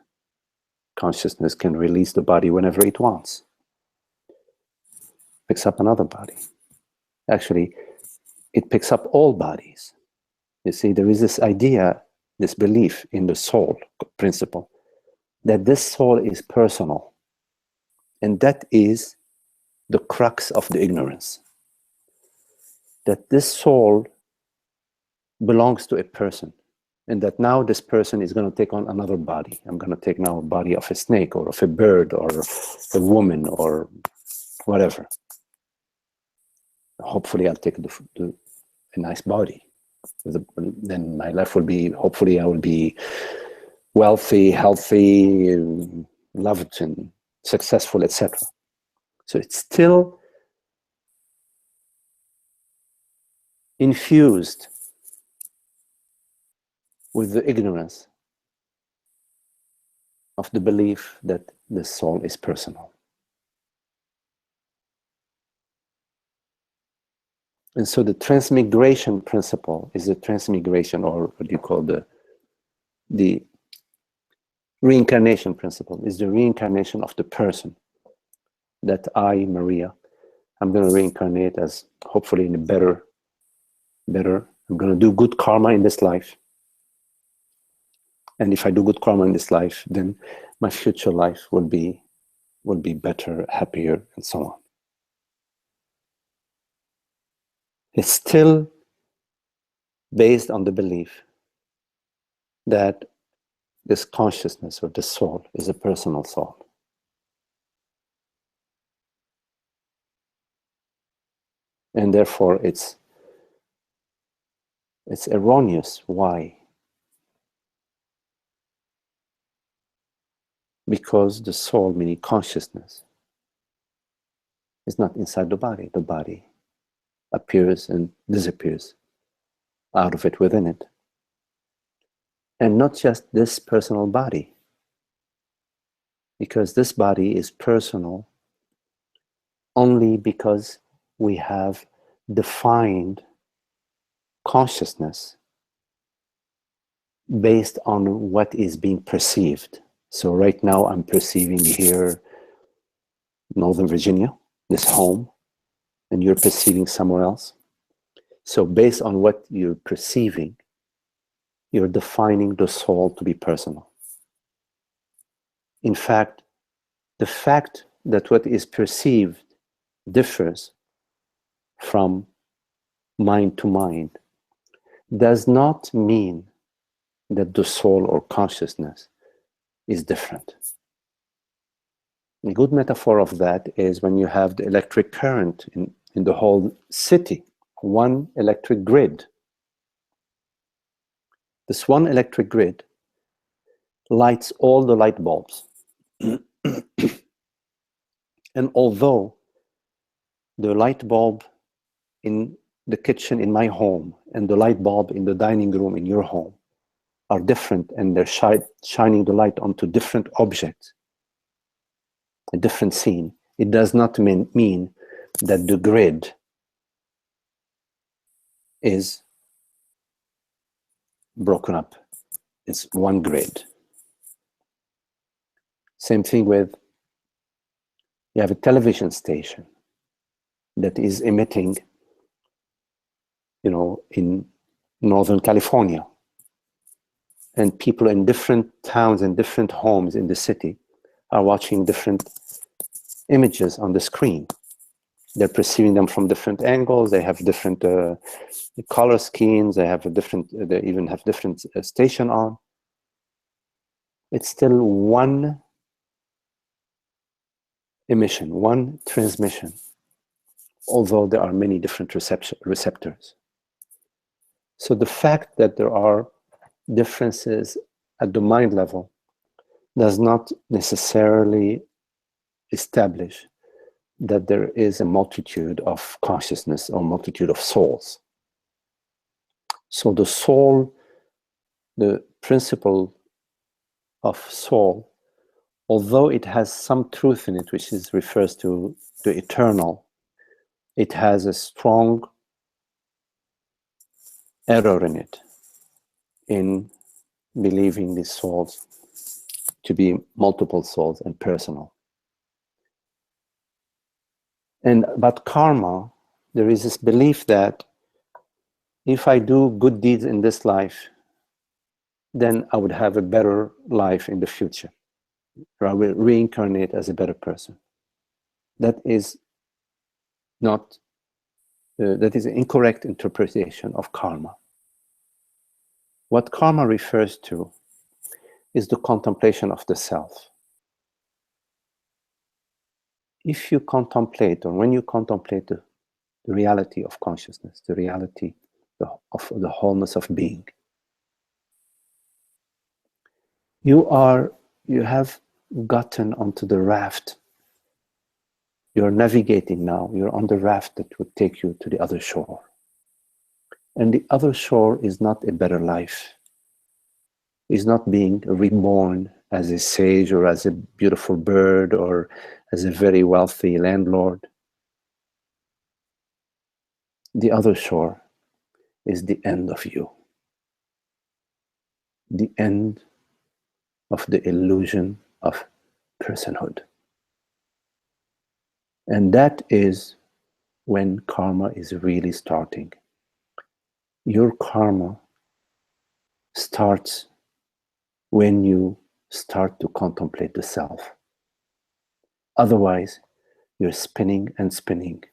Consciousness can release the body whenever it wants. Picks up another body. Actually, it picks up all bodies. You see, there is this idea, this belief in the soul principle, that this soul is personal. And that is the crux of the ignorance. That this soul belongs to a person. And that now this person is going to take on another body. I'm going to take now a body of a snake or of a bird or a woman or whatever. Hopefully I'll take a nice body. Then my life will be, hopefully I will be wealthy, healthy, loved and successful, etc. So it's still infused with the ignorance of the belief that the soul is personal. And so the transmigration principle is the transmigration, or what do you call the reincarnation principle, is the reincarnation of the person. That I, Maria, I'm going to reincarnate as hopefully in a better, I'm going to do good karma in this life. And if I do good karma in this life, then my future life will be better, happier, and so on. It's still based on the belief that this consciousness or this soul is a personal soul. And therefore it's erroneous. Why? Because the soul, meaning consciousness, is not inside the body. The body appears and disappears out of it, within it. And not just this personal body, because this body is personal only because we have defined consciousness based on what is being perceived. So right now I'm perceiving here Northern Virginia, this home, and you're perceiving somewhere else. So based on what you're perceiving, you're defining the soul to be personal. In fact, the fact that what is perceived differs from mind to mind does not mean that the soul or consciousness is different. A good metaphor of that is when you have the electric current in the whole city, one electric grid. This one electric grid lights all the light bulbs. And although the light bulb in the kitchen in my home and the light bulb in the dining room in your home are different, and they're shining the light onto different objects, a different scene, it does not mean that the grid is broken up. It's one grid. Same thing with, you have a television station that is emitting, in Northern California, and people in different towns and different homes in the city are watching different images on the screen. They're perceiving them from different angles. They have different color schemes. They even have different station on. It's still one emission, one transmission, although there are many different receptors. So the fact that there are differences at the mind level does not necessarily establish that there is a multitude of consciousness or multitude of souls. So the soul, the principle of soul, although it has some truth in it, which refers to the eternal, it has a strong error in it, in believing these souls to be multiple souls and personal. And about karma, there is this belief that if I do good deeds in this life, then I would have a better life in the future, or I will reincarnate as a better person. That is not, that is an incorrect interpretation of karma. What karma refers to is the contemplation of the self. If you contemplate, or when you contemplate the reality of consciousness, the reality of the wholeness of being, you have gotten onto the raft. You're navigating now. You're on the raft that would take you to the other shore. And the other shore is not a better life. It's not being reborn as a sage or as a beautiful bird or as a very wealthy landlord. The other shore is the end of you. The end of the illusion of personhood. And that is when karma is really starting. Your karma starts when you start to contemplate the self. Otherwise, you're spinning and spinning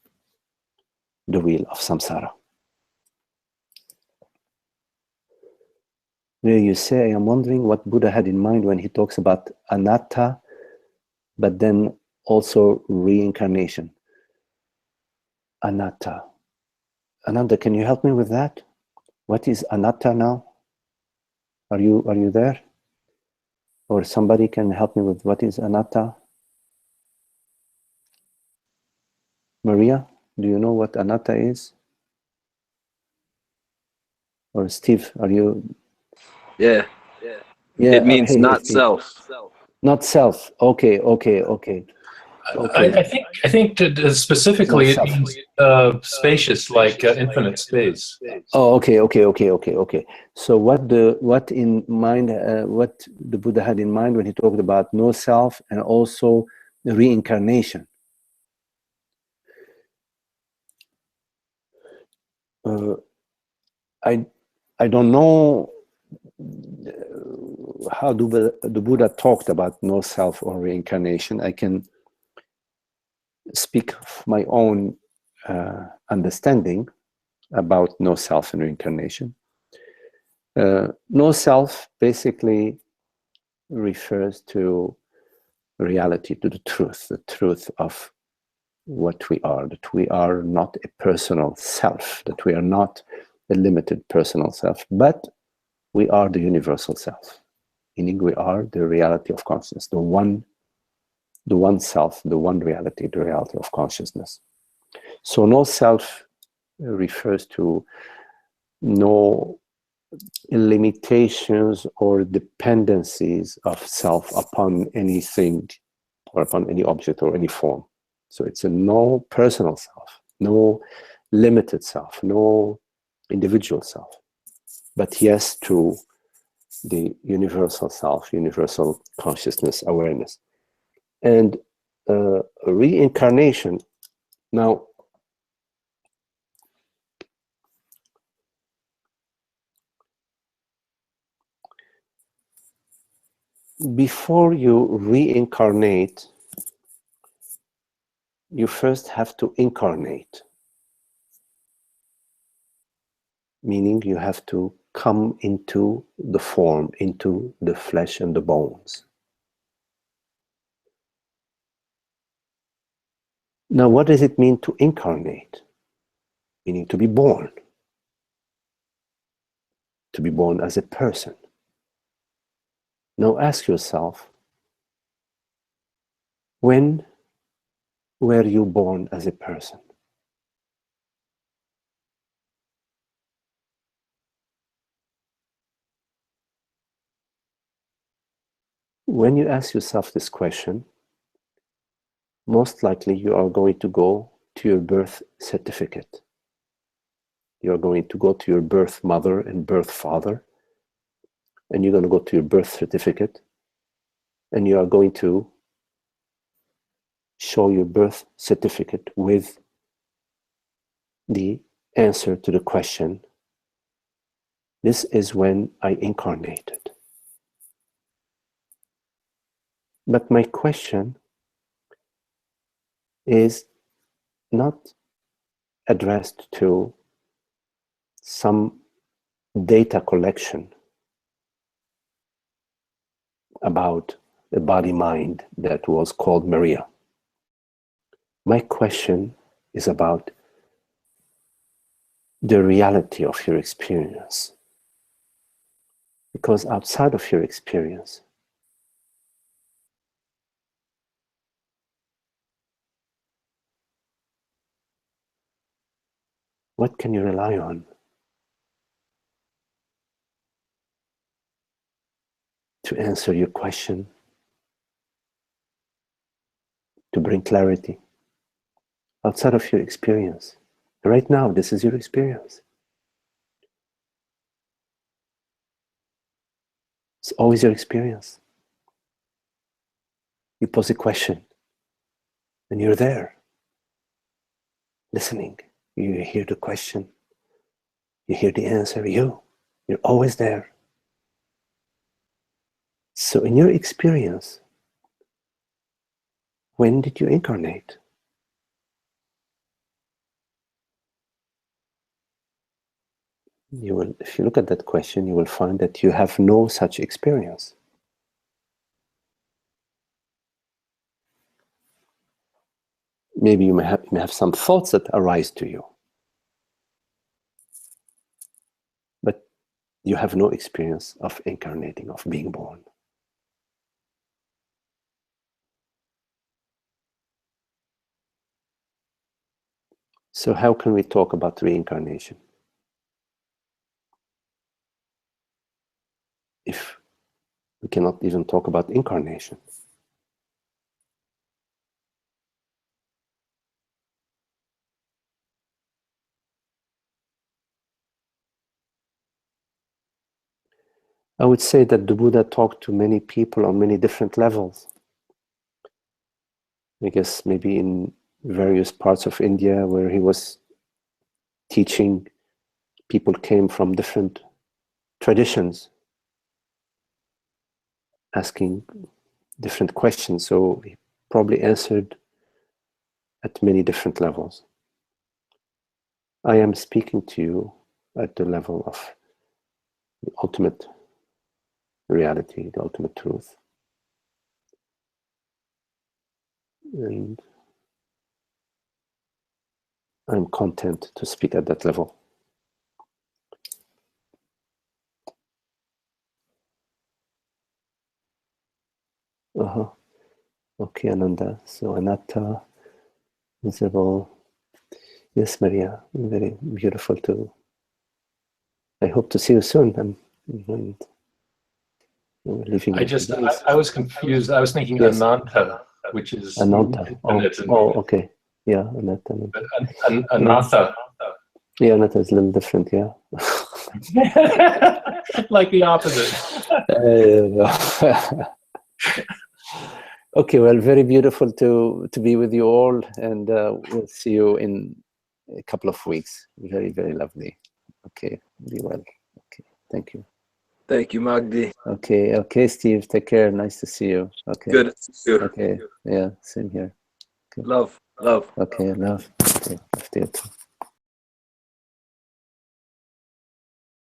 the wheel of samsara. There you say, I am wondering what Buddha had in mind when he talks about anatta, but then also reincarnation. Anatta. Ananda, can you help me with that? What is anatta now? Are you there? Or somebody can help me with what is anatta? Maria, do you know what anatta is? Or Steve, are you? Yeah. Yeah. It means Hey, not Steve. self. Not self. Okay. I think specifically it Not self. means spacious, like infinite space. Oh, okay. So what in mind? What the Buddha had in mind when he talked about no self and also the reincarnation? I don't know how the Buddha talked about no self or reincarnation. I can speak of my own understanding about no self and reincarnation. No self basically refers to reality, to the truth of what we are, that we are not a personal self, that we are not a limited personal self, but we are the universal self, meaning we are the reality of consciousness, the one self, the one reality, the reality of consciousness. So no self refers to no limitations or dependencies of self upon anything or upon any object or any form. So it's a no personal self, no limited self, no individual self, but yes to the universal self, universal consciousness, awareness. And reincarnation, now, before you reincarnate, you first have to incarnate, meaning you have to come into the form, into the flesh and the bones. Now, what does it mean to incarnate? Meaning to be born as a person. Now ask yourself, when were you born as a person? When you ask yourself this question, most likely you are going to go to your birth certificate. You're going to go to your birth mother and birth father, and you're going to go to your birth certificate, and you are going to show your birth certificate with the answer to the question, this is when I incarnated. But my question is not addressed to some data collection about a body-mind that was called Maria. My question is about the reality of your experience. Because outside of your experience, what can you rely on to answer your question, to bring clarity? Outside of your experience. Right now, this is your experience. It's always your experience. You pose a question, and you're there, listening. You hear the question, you hear the answer, you're always there. So in your experience, when did you incarnate? You will, if you look at that question, you will find that you have no such experience. Maybe you may have some thoughts that arise to you, but you have no experience of incarnating, of being born. So how can we talk about reincarnation if we cannot even talk about incarnation? I would say that the Buddha talked to many people on many different levels. I guess maybe in various parts of India where he was teaching, people came from different traditions, asking different questions. So he probably answered at many different levels. I am speaking to you at the level of the ultimate reality, the ultimate truth. And I'm content to speak at that level. Okay, Ananda. So Anatta, visible. Yes, Maria. Very beautiful too. I hope to see you soon. And we're leaving. I was confused. I was thinking yes. Ananta, which is Ananta. Okay. Yeah, Anatta. Anatta. Yeah, Anatta is a little different. Yeah. Like the opposite. Okay, well, very beautiful to be with you all, and we'll see you in a couple of weeks. Very, very lovely. Okay, be well. Okay, thank you. Thank you, Magdi. Okay, Steve, take care. Nice to see you. Okay. Good. Okay, yeah, same here. Okay. Love. Okay, love. Okay, love you too.